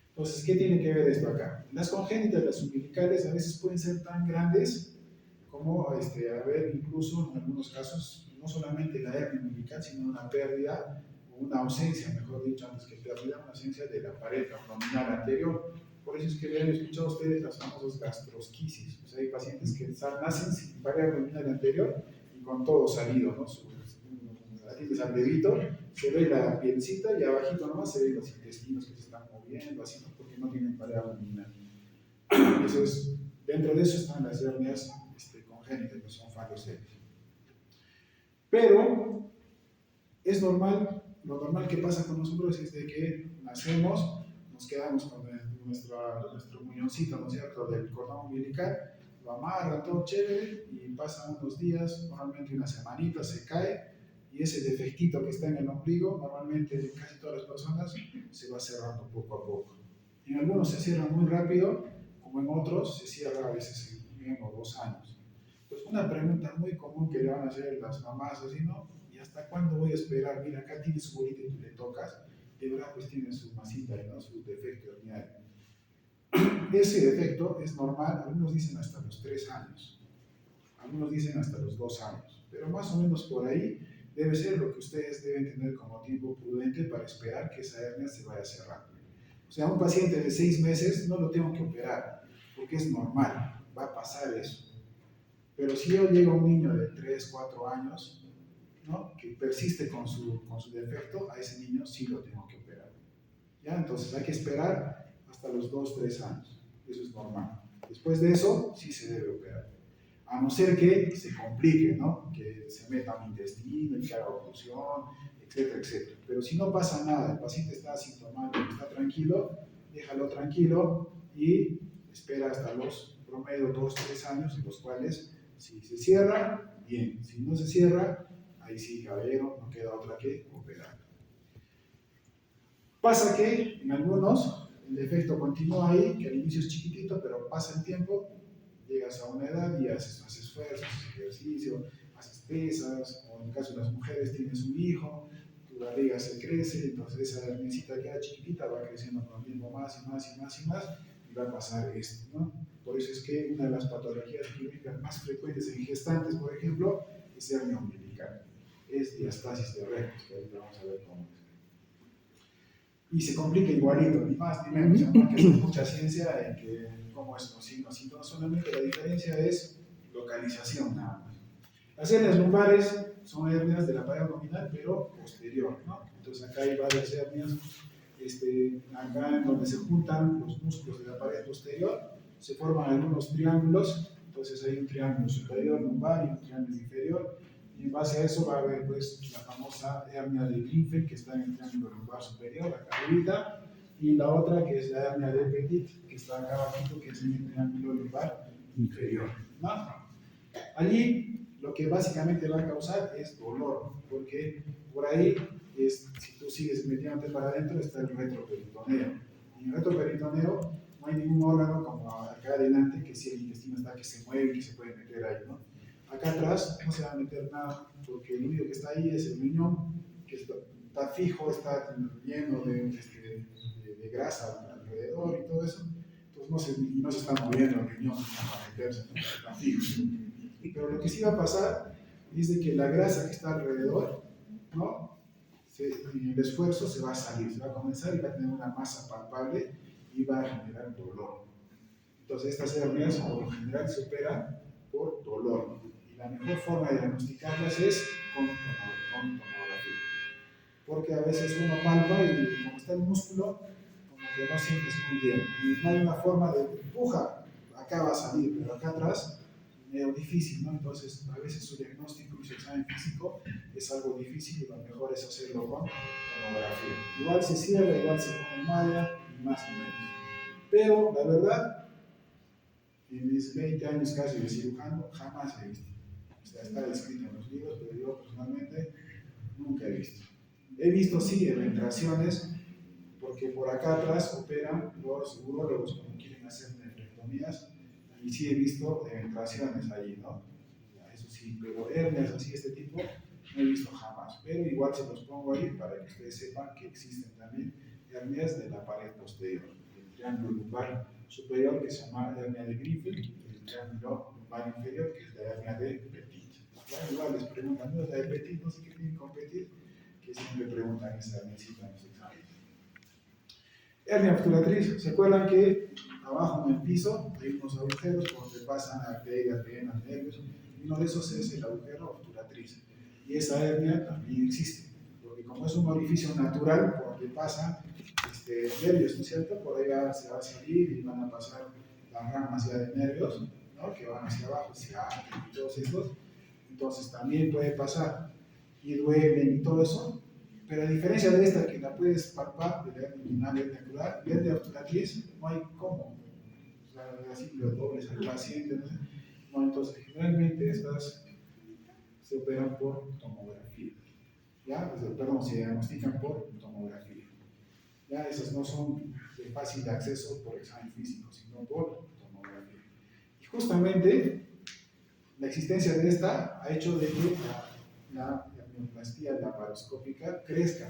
Entonces, ¿qué tiene que ver esto acá? Las congénitas, las umbilicales, a veces pueden ser tan grandes como haber incluso en algunos casos no solamente la hernia umbilical, sino una pérdida o una ausencia, mejor dicho, antes que pérdida, una ausencia de la pared abdominal anterior. Por eso es que habían escuchado ustedes las famosas gastrosquisis. O sea, hay pacientes que nacen sin pared abdominal anterior y con todo salido, ¿no? Atiendes al dedito, se ve la pielcita y abajito nomás se ven los intestinos que se están moviendo, así, ¿no? Porque no tienen pared abdominal. Eso es, dentro de eso están las hernias congénitas, que son falocelias. Pero es normal, lo normal que pasa con nosotros es de que nacemos, nos quedamos con nuestro muñoncito, ¿no es cierto?, del cordón umbilical, lo amarra todo chévere y pasan unos días, normalmente una semanita, se cae y ese defectito que está en el ombligo, normalmente en casi todas las personas, se va cerrando poco a poco. En algunos se cierra muy rápido, como en otros se cierra a veces en 1 o 2 años. Entonces, una pregunta muy común que le van a hacer las mamás, así, ¿no? ¿Y hasta cuándo voy a esperar? Mira, acá tiene su bolita y tú le tocas, de verdad pues tiene su masita, ¿no? Su defecto herniario. Ese defecto es normal, algunos dicen hasta los 3 años, algunos dicen hasta los 2 años, pero más o menos por ahí debe ser lo que ustedes deben tener como tiempo prudente para esperar que esa hernia se vaya cerrando. O sea, un paciente de 6 meses no lo tengo que operar, porque es normal, va a pasar eso. Pero si yo llego a un niño de 3, 4 años, ¿no?, que persiste con su defecto, a ese niño sí lo tengo que operar. ¿Ya? Entonces hay que esperar hasta los 2, 3 años. Eso es normal. Después de eso, sí se debe operar. A no ser que se complique, ¿no?, que se meta un intestino y que haga oclusión, etcétera, etcétera. Pero si no pasa nada, el paciente está asintomático, está tranquilo, déjalo tranquilo y espera hasta los promedio 2, 3 años, en los cuales, si se cierra, bien. Si no se cierra, ahí sí, caballero, no queda otra que operar. Pasa que en algunos el defecto continúa ahí, que al inicio es chiquitito, pero pasa el tiempo, llegas a una edad y haces esfuerzos, haces ejercicio, haces pesas, o en el caso de las mujeres tienes un hijo, tu barriga se crece, entonces esa herniecita queda chiquitita, va creciendo con el tiempo más y más y más y más, y va a pasar esto, ¿no? Por eso es que una de las patologías clínicas más frecuentes en gestantes, por ejemplo, es hernia umbilical, es diastasis de rectus, que ahorita vamos a ver cómo es. Y se complica igualito, ni más ni menos, no hay que hacer mucha ciencia en que cómo es los signos, sino solamente la diferencia es localización nada más. Las hernias lumbares son hernias de la pared abdominal, pero posterior, ¿no? Entonces acá hay varias hernias, acá en donde se juntan los músculos de la pared posterior, se forman algunos triángulos, entonces hay un triángulo superior lumbar y un triángulo inferior, y en base a eso va a haber pues la famosa hernia de Grinfeld que está en el triángulo lumbar superior, acá arriba, y la otra que es la hernia de Petit, que está acá abajo, que es en el triángulo lumbar inferior, ¿no? Allí lo que básicamente va a causar es dolor, porque por ahí, si tú sigues metiéndote para adentro, está el retroperitoneo. Y en el retroperitoneo no hay ningún órgano como acá adelante, que si el intestino está que se mueve y que se puede meter ahí, ¿no? Acá atrás no se va a meter nada, porque el único que está ahí es el riñón, que está fijo, está lleno de grasa alrededor y todo eso. Entonces no se está moviendo el riñón para meterse, ¿no? Está fijo. Pero lo que sí va a pasar es de que la grasa que está alrededor, ¿no? En el esfuerzo se va a salir, se va a comenzar y va a tener una masa palpable y va a generar dolor. Entonces estas hernias por lo general se operan por dolor. Y la mejor forma de diagnosticarlas es con tomografía. Porque a veces uno palpa y como está el músculo, como que no sientes muy bien. Y no hay una forma de empuja, acá va a salir, pero acá atrás medio difícil, ¿no? Entonces, a veces su diagnóstico y su examen físico es algo difícil y lo mejor es hacerlo con tomografía. Igual se cierra, igual se pone malla, y más o menos. Pero, la verdad, en mis 20 años casi de cirujano, jamás he visto. O sea, está descrito en los libros, pero yo personalmente nunca he visto. He visto, sí, eventraciones, porque por acá atrás operan los urólogos cuando quieren hacer nefrectomías. Y sí he visto eventraciones ahí, ¿no? Eso sí, pero hernias así, este tipo, no he visto jamás. Pero igual se los pongo ahí para que ustedes sepan que existen también hernias de la pared posterior. El triángulo lumbar superior, que se llama hernia de Grinfeld, y el triángulo lumbar inferior, que es la hernia de Petit. Bueno, igual les preguntan, ¿no? La de Petit, no sé qué tienen con Petit, que siempre preguntan esa herniacita en los exámenes. Hernia obturatriz, ¿se acuerdan que abajo en el piso hay unos agujeros por donde pasan arterias, venas, nervios? Y uno de esos es el agujero obturatriz. Y esa hernia también existe, porque como es un orificio natural por donde pasan nervios, ¿no es cierto? Por ahí se va a salir y van a pasar las ramas ya de nervios, ¿no? Que van hacia abajo, hacia y todos estos. Entonces también puede pasar y duelen y todo eso. Pero a diferencia de esta que la puedes palpar, de la hernia inguinal, hernia y hernia obturatriz, no hay cómo. O sea, así lo dobles al paciente, no sé. No, entonces generalmente estas se operan por tomografía. ¿Ya? Perdón, se diagnostican por tomografía. Ya, esas no son de fácil acceso por examen físico, sino por tomografía. Y justamente la existencia de esta ha hecho de que la abdominoplastia laparoscópica crezca,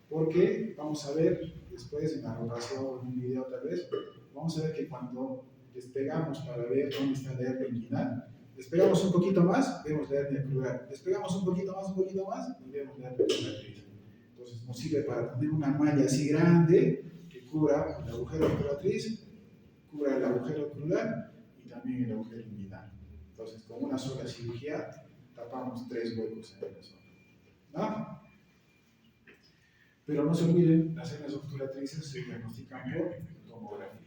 porque vamos a ver después en la rotación, en un video tal vez, vamos a ver que cuando despegamos para ver dónde está la hernia inguinal, despegamos un poquito más, vemos la hernia crural, despegamos un poquito más y vemos la hernia obturatriz. Entonces nos sirve para tener una malla así grande que cubra el agujero obturatriz, cubra el agujero crural y también el agujero inguinal. Entonces con una sola cirugía tapamos 3 huecos en la zona. ¿No? Pero no se olviden, las hernias obturatrices se diagnostican por tomografía.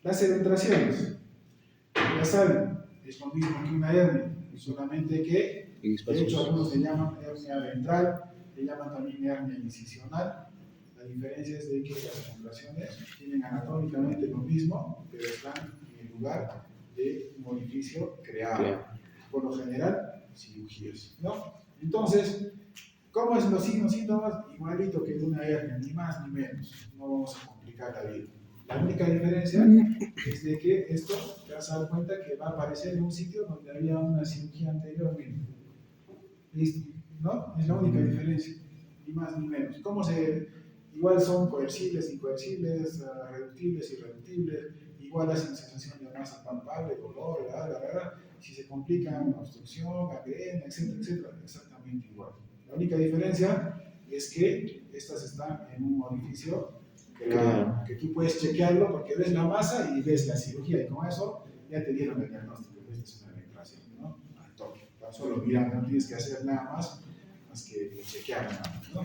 Las eventraciones, ya saben, es lo mismo que una hernia, solamente que, de hecho, algunos le llaman hernia ventral, le llaman también hernia incisional. La diferencia es de que las eventraciones tienen anatómicamente lo mismo, pero están en el lugar de un orificio creado. Por lo general, cirugías, ¿no? Entonces, ¿cómo es los signos y síntomas? Igualito que de una hernia, ni más ni menos. No vamos a complicar la vida. La única diferencia es de que esto te vas a dar cuenta que va a aparecer en un sitio donde había una cirugía anteriormente. ¿Listo? ¿No? Es la única diferencia. Ni más ni menos. Igual son coercibles, incoercibles, reductibles, irreductibles. Igual hacen sensación de masa palpable, dolor, si se complican, obstrucción, gangrena, etcétera, exactamente igual. La única diferencia es que estas están en un orificio que tú puedes chequearlo porque ves la masa y ves la cirugía y con eso ya te dieron el diagnóstico. Esta es una solo mirando, no tienes que hacer nada más que chequear nada más, ¿no?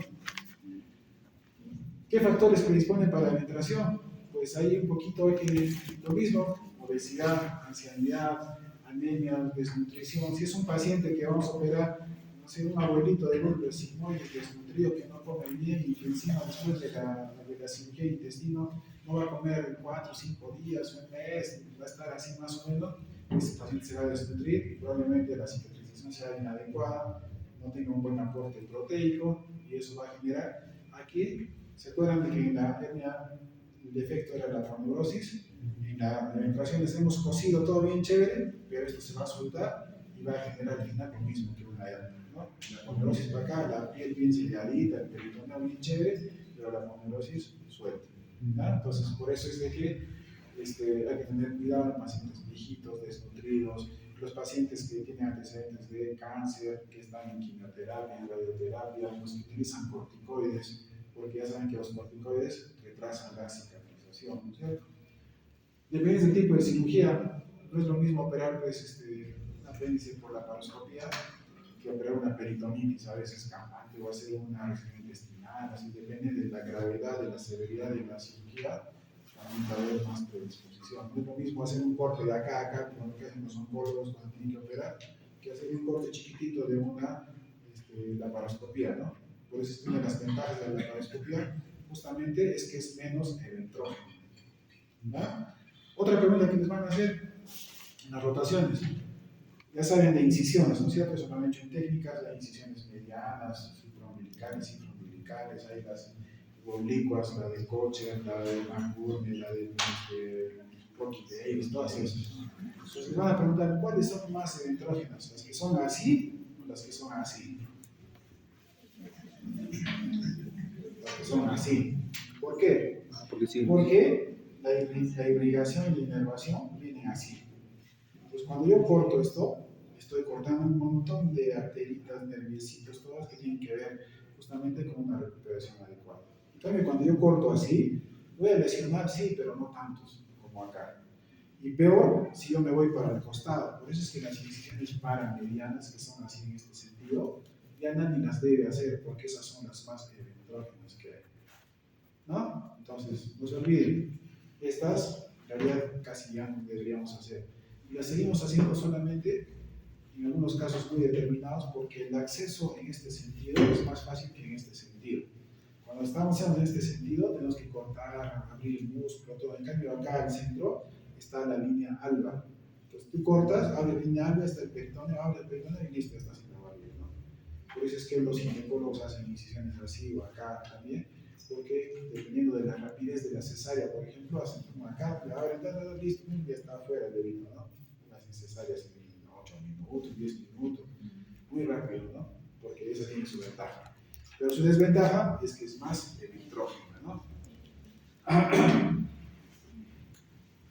¿Qué factores predisponen para la penetración? Pues hay un poquito lo mismo, obesidad, ancianidad, anemia, desnutrición. Si es un paciente que vamos a operar, no sé, un abuelito de golpe sigmoides desnutrido que no come bien y que encima después de la cirugía de intestino no va a comer 4 o 5 días, un mes, va a estar así más o menos, ese paciente se va a desnutrir y probablemente la cicatrización sea inadecuada, no tenga un buen aporte proteico y eso va a generar aquí. ¿Se acuerdan de que en la hernia el defecto era la poneurosis? En la eventuación les hemos cosido todo bien chévere, pero esto se va a soltar y va a generar al final lo mismo que una hernia, ¿no? La poneurosis para acá, la piel bien selladita, el peritoneo bien chévere, pero la poneurosis suelta, ¿no? Entonces, por eso es de que hay que tener cuidado en pacientes viejitos, desnutridos, los pacientes que tienen antecedentes de cáncer, que están en quimioterapia, en radioterapia, los que utilizan corticoides, porque ya saben que los corticoides retrasan la cicatrización, ¿no es cierto? Depende del tipo de cirugía, no es lo mismo operar pues, un apéndice por laparoscopía que operar una peritonitis, a veces campante, o hacer una región intestinal, así depende de la gravedad, de la severidad de la cirugía, también va a haber más predisposición. No es lo mismo hacer un corte de acá a acá, como lo que hacen los oncólogos cuando tienen que operar, que hacer un corte chiquitito de una laparoscopía, ¿no? Por eso es una de las ventajas de la laparoscopía, justamente es que es menos eventrógeno. ¿Va? Otra pregunta que les van a hacer en las rotaciones. Ya saben de incisiones, ¿no es cierto? Eso lo han hecho en técnicas, hay incisiones medianas, supraumbilicales, infraumbilicales, hay las oblicuas, la de Kocher, la de McBurney, la de Rocky Davis, todas esas. Entonces les van a preguntar, ¿cuáles son más eventrógenas? ¿Las que son así o las que son así? Las que son así. ¿Por qué? Porque la irrigación y la inervación vienen así. Entonces, cuando yo corto esto, estoy cortando un montón de arteritas, nerviositos, todas que tienen que ver justamente con una recuperación adecuada. En cambio, cuando yo corto así, voy a lesionar, sí, pero no tantos como acá. Y peor si yo me voy para el costado. Por eso es que las incisiones paramedianas, que son así en este sentido, ya nadie las debe hacer, porque esas son las más eventrógenas que hay, ¿no? Entonces, no se olviden, estas en realidad casi ya no deberíamos hacer. Y las seguimos haciendo solamente en algunos casos muy determinados, porque el acceso en este sentido es más fácil que en este sentido. Cuando estamos haciendo en este sentido, tenemos que cortar, abrir el músculo, todo. En cambio, acá al centro está la línea alba. Entonces tú cortas, abre la línea alba, está el peritoneo, abre el peritoneo y listo, está haciendo barriga, ¿no? Por eso es que los ginecólogos hacen incisiones así o acá también, porque dependiendo de la rapidez de la cesárea, por ejemplo, hacen como acá, la abren, listo, ya está afuera el bebito, ¿no? Las cesáreas en 8 minutos, 10 minutos, muy rápido, ¿no? Porque eso tiene su ventaja. Pero su desventaja es que es más eventrógena, ¿no?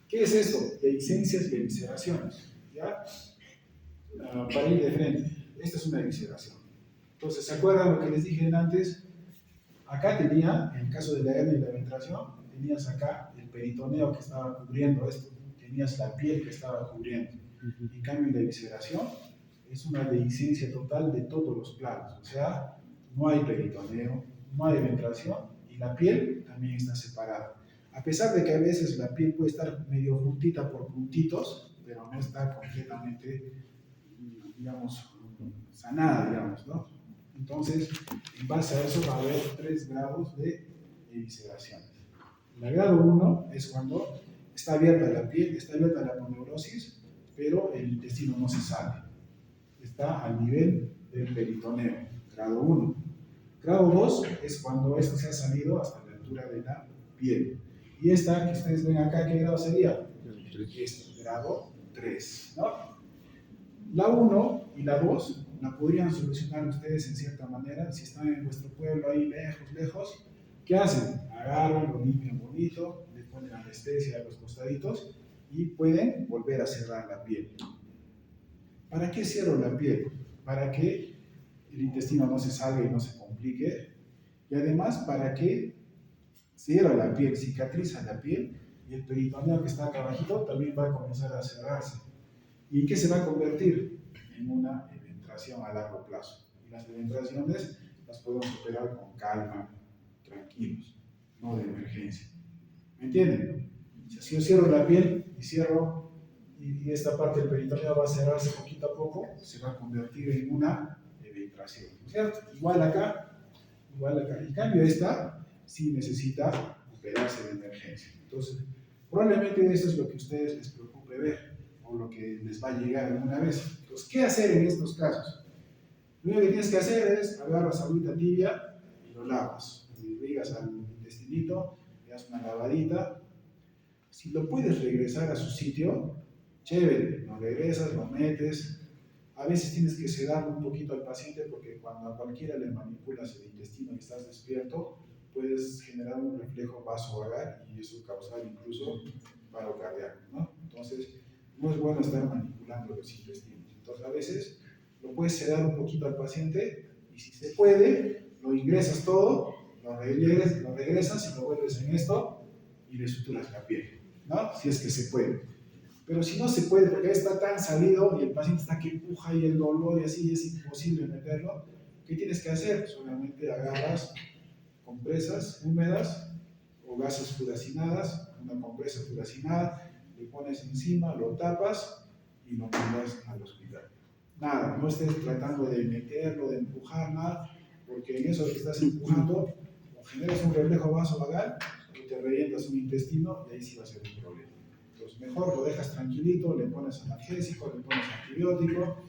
¿Qué es esto? Dehiscencias y evisceraciones, ¿ya? Para ir de frente, esta es una evisceración. Entonces, ¿se acuerdan lo que les dije antes? Acá tenía, en el caso de la hernia y la eventración, tenías acá el peritoneo que estaba cubriendo esto, tenías la piel que estaba cubriendo. En cambio, la evisceración es una dehiscencia total de todos los planos, o sea, no hay peritoneo, no hay eventración y la piel también está separada. A pesar de que a veces la piel puede estar medio juntita por puntitos, pero no está completamente, digamos, sanada, digamos, ¿no? Entonces, en base a eso va a haber 3 grados de evisceración. El grado 1 es cuando está abierta la piel, está abierta la poneurosis, pero el intestino no se sale. Está al nivel del peritoneo, grado 1. Grado 2 es cuando esto se ha salido hasta la altura de la piel. Y esta que ustedes ven acá, ¿qué grado sería? Este, grado 3, ¿no? La 1 y la 2 la podrían solucionar ustedes en cierta manera. Si están en vuestro pueblo ahí lejos, ¿qué hacen? Agarran, lo limpian bonito, le ponen anestesia a los costaditos y pueden volver a cerrar la piel. ¿Para qué cierro la piel? Para que el intestino no se salga y no se complique, y además para que cierra la piel, cicatriza la piel, y el peritoneo que está acá abajito también va a comenzar a cerrarse. ¿Y en qué se va a convertir? En una eventración. penetración a largo plazo. Y las penetraciones las podemos operar con calma, tranquilos, no de emergencia. ¿Me entienden? Si yo cierro la piel y cierro, y esta parte del peritoneo va a cerrarse poquito a poco, se va a convertir en una penetración, ¿no es cierto? Igual acá. En cambio, esta sí necesita operarse de emergencia. Entonces, probablemente eso es lo que a ustedes les preocupe ver, o lo que les va a llegar alguna vez. Entonces, ¿qué hacer en estos casos? Lo único que tienes que hacer es agarras agüita tibia y lo lavas. Lo irrigas al intestinito, le das una lavadita. Si lo puedes regresar a su sitio, chévere, lo regresas, lo metes. A veces tienes que sedar un poquito al paciente porque cuando a cualquiera le manipulas el intestino y estás despierto, puedes generar un reflejo vasovagal y eso causar incluso paro cardíaco, ¿no? Entonces, no es bueno estar manipulando los intestinos. Entonces, a veces lo puedes sedar un poquito al paciente y si se puede, lo ingresas todo, lo regresas y lo vuelves en esto y le suturas la piel, ¿no? Si es que se puede. Pero si no se puede, porque está tan salido y el paciente está que empuja y el dolor y así es imposible meterlo, ¿qué tienes que hacer? Solamente agarras compresas húmedas o gasas furacinadas, una compresa furacinada, le pones encima, lo tapas y lo mandas al hospital. Nada, no estés tratando de meterlo, de empujar, nada, porque en eso que estás empujando, o generas un reflejo vasovagal, o te revientas un intestino y ahí sí va a ser un problema. Entonces, mejor lo dejas tranquilito, le pones analgésico, le pones antibiótico,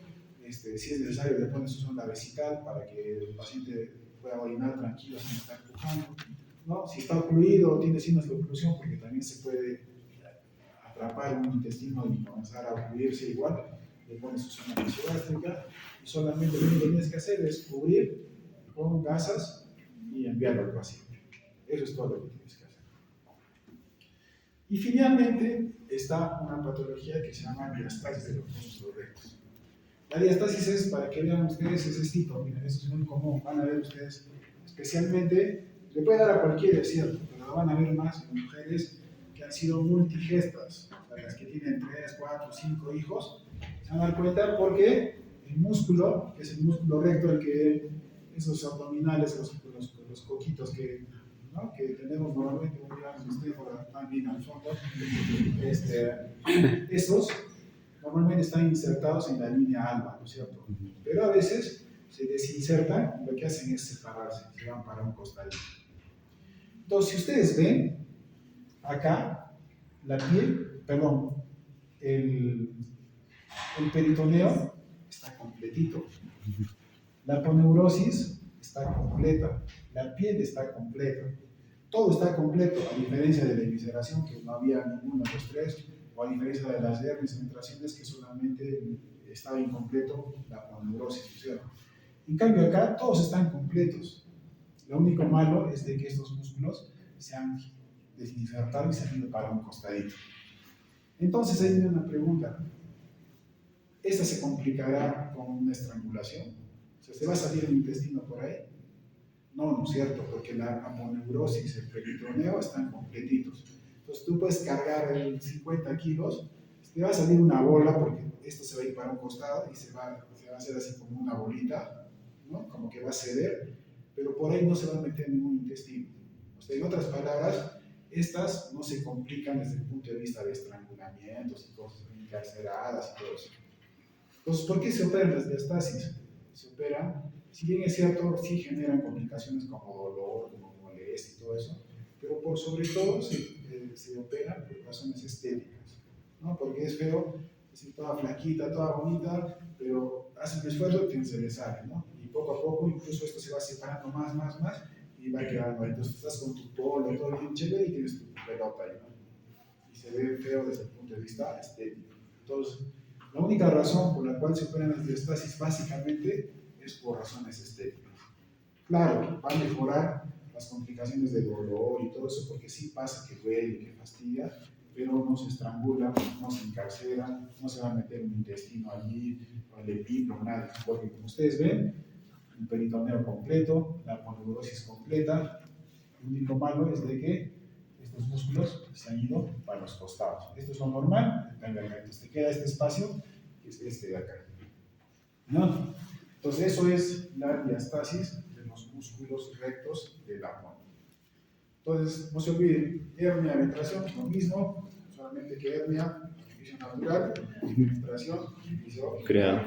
si es necesario le pones su sonda vesical para que el paciente pueda orinar tranquilo sin estar empujando, ¿no? Si está ocluido o tiene signos de oclusión, porque también se puede atrapar un intestino y comenzar a ocluirse igual, le pones su zona nasogástrica y solamente lo único que tienes que hacer es cubrir con gasas y enviarlo al paciente. Eso es todo lo que tienes que hacer. Y finalmente está una patología que se llama diastasis de los músculos rectos. La diastasis es, para que vean ustedes, es esto, miren, eso es muy común, van a ver ustedes, especialmente, le puede dar a cualquiera, es cierto, pero lo van a ver más en mujeres que han sido multigestas, o sea, las que tienen 3, 4, 5 hijos, se van a dar cuenta porque el músculo, que es el músculo recto, el que esos abdominales, los coquitos que, ¿no?, que tenemos normalmente, como digamos ustedes también al fondo, esos normalmente están insertados en la línea alba, ¿no es cierto? Pero a veces se desinsertan y lo que hacen es separarse, se van para un costadito. Entonces, si ustedes ven, acá, la piel, perdón, el peritoneo está completito. La aponeurosis está completa, la piel está completa, todo está completo, a diferencia de la evisceración, que no había ninguno de los tres, o a diferencia de las descentraciones, que solamente estaba incompleto la aponeurosis, ¿cierto? En cambio acá todos están completos. Lo único malo es de que estos músculos se han desinsertado y se han ido para un costadito. Entonces ahí viene una pregunta. ¿Esta se complicará con una estrangulación? O sea, ¿se va a salir un intestino por ahí? No, no es cierto, porque la aponeurosis, el peritoneo están completitos. Entonces tú puedes cargar el 50 kilos, te va a salir una bola porque esto se va a ir para un costado y se va a hacer así como una bolita, ¿no? Como que va a ceder, pero por ahí no se va a meter ningún intestino. O sea, en otras palabras, estas no se complican desde el punto de vista de estrangulamientos y cosas encarceradas y todo eso. Entonces, ¿por qué se operan las diastasis? Se operan, si bien es cierto, sí generan complicaciones como dolor, como molestia y todo eso, pero por sobre todo se operan por razones estéticas, ¿no? Porque es feo, así toda flaquita, toda bonita, pero hace un esfuerzo y se le sale, ¿no? Y poco a poco incluso esto se va separando más, y va quedando ahí. Entonces estás con tu polo, todo bien chévere y tienes tu pelota ahí, ¿no? Y se ve feo desde el punto de vista estético. Entonces, la única razón por la cual se operan las diastasis básicamente es por razones estéticas. Claro, va a mejorar las complicaciones de dolor y todo eso, porque sí pasa que duele, que fastidia, pero no se estrangula, no se encarcera, no se va a meter un intestino allí, o el epiplo, nada, porque como ustedes ven, el peritoneo completo, la aponeurosis completa. Lo único malo es de que estos músculos se han ido para los costados. Esto es lo normal, entonces te queda este espacio, que es este de acá, ¿no? Entonces, eso es la diastasis de los músculos rectos del abdomen. Entonces, no se olviden, hernia, ventración, lo mismo, solamente que hernia, beneficio natural, ventración, beneficio Creado.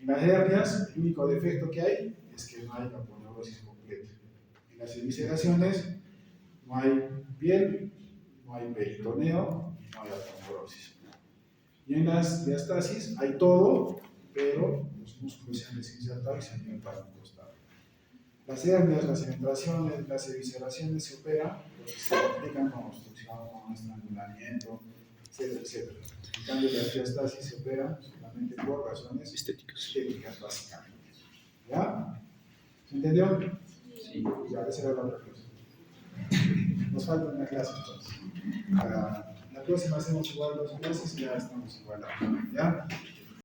En las hernias, el único defecto que hay es que no hay aponeurosis completa. En las evisceraciones, no hay piel, no hay peritoneo, no hay aponeurosis. Y en las diastasis hay todo, pero los músculos se han desinsertado y se han ido para un costado. Las hernias, las eventraciones, las evisceraciones se operan porque se complican con obstrucción, con estrangulamiento, etcétera, etcétera. En cambio, las diastasis se operan solamente por razones estéticas, básicamente. ¿Ya? ¿Se entendió? Sí. Ya, esa era la otra cosa. Nos falta una clase entonces. Para la próxima hacemos igual 2 clases y ya estamos igual. ¿Ya?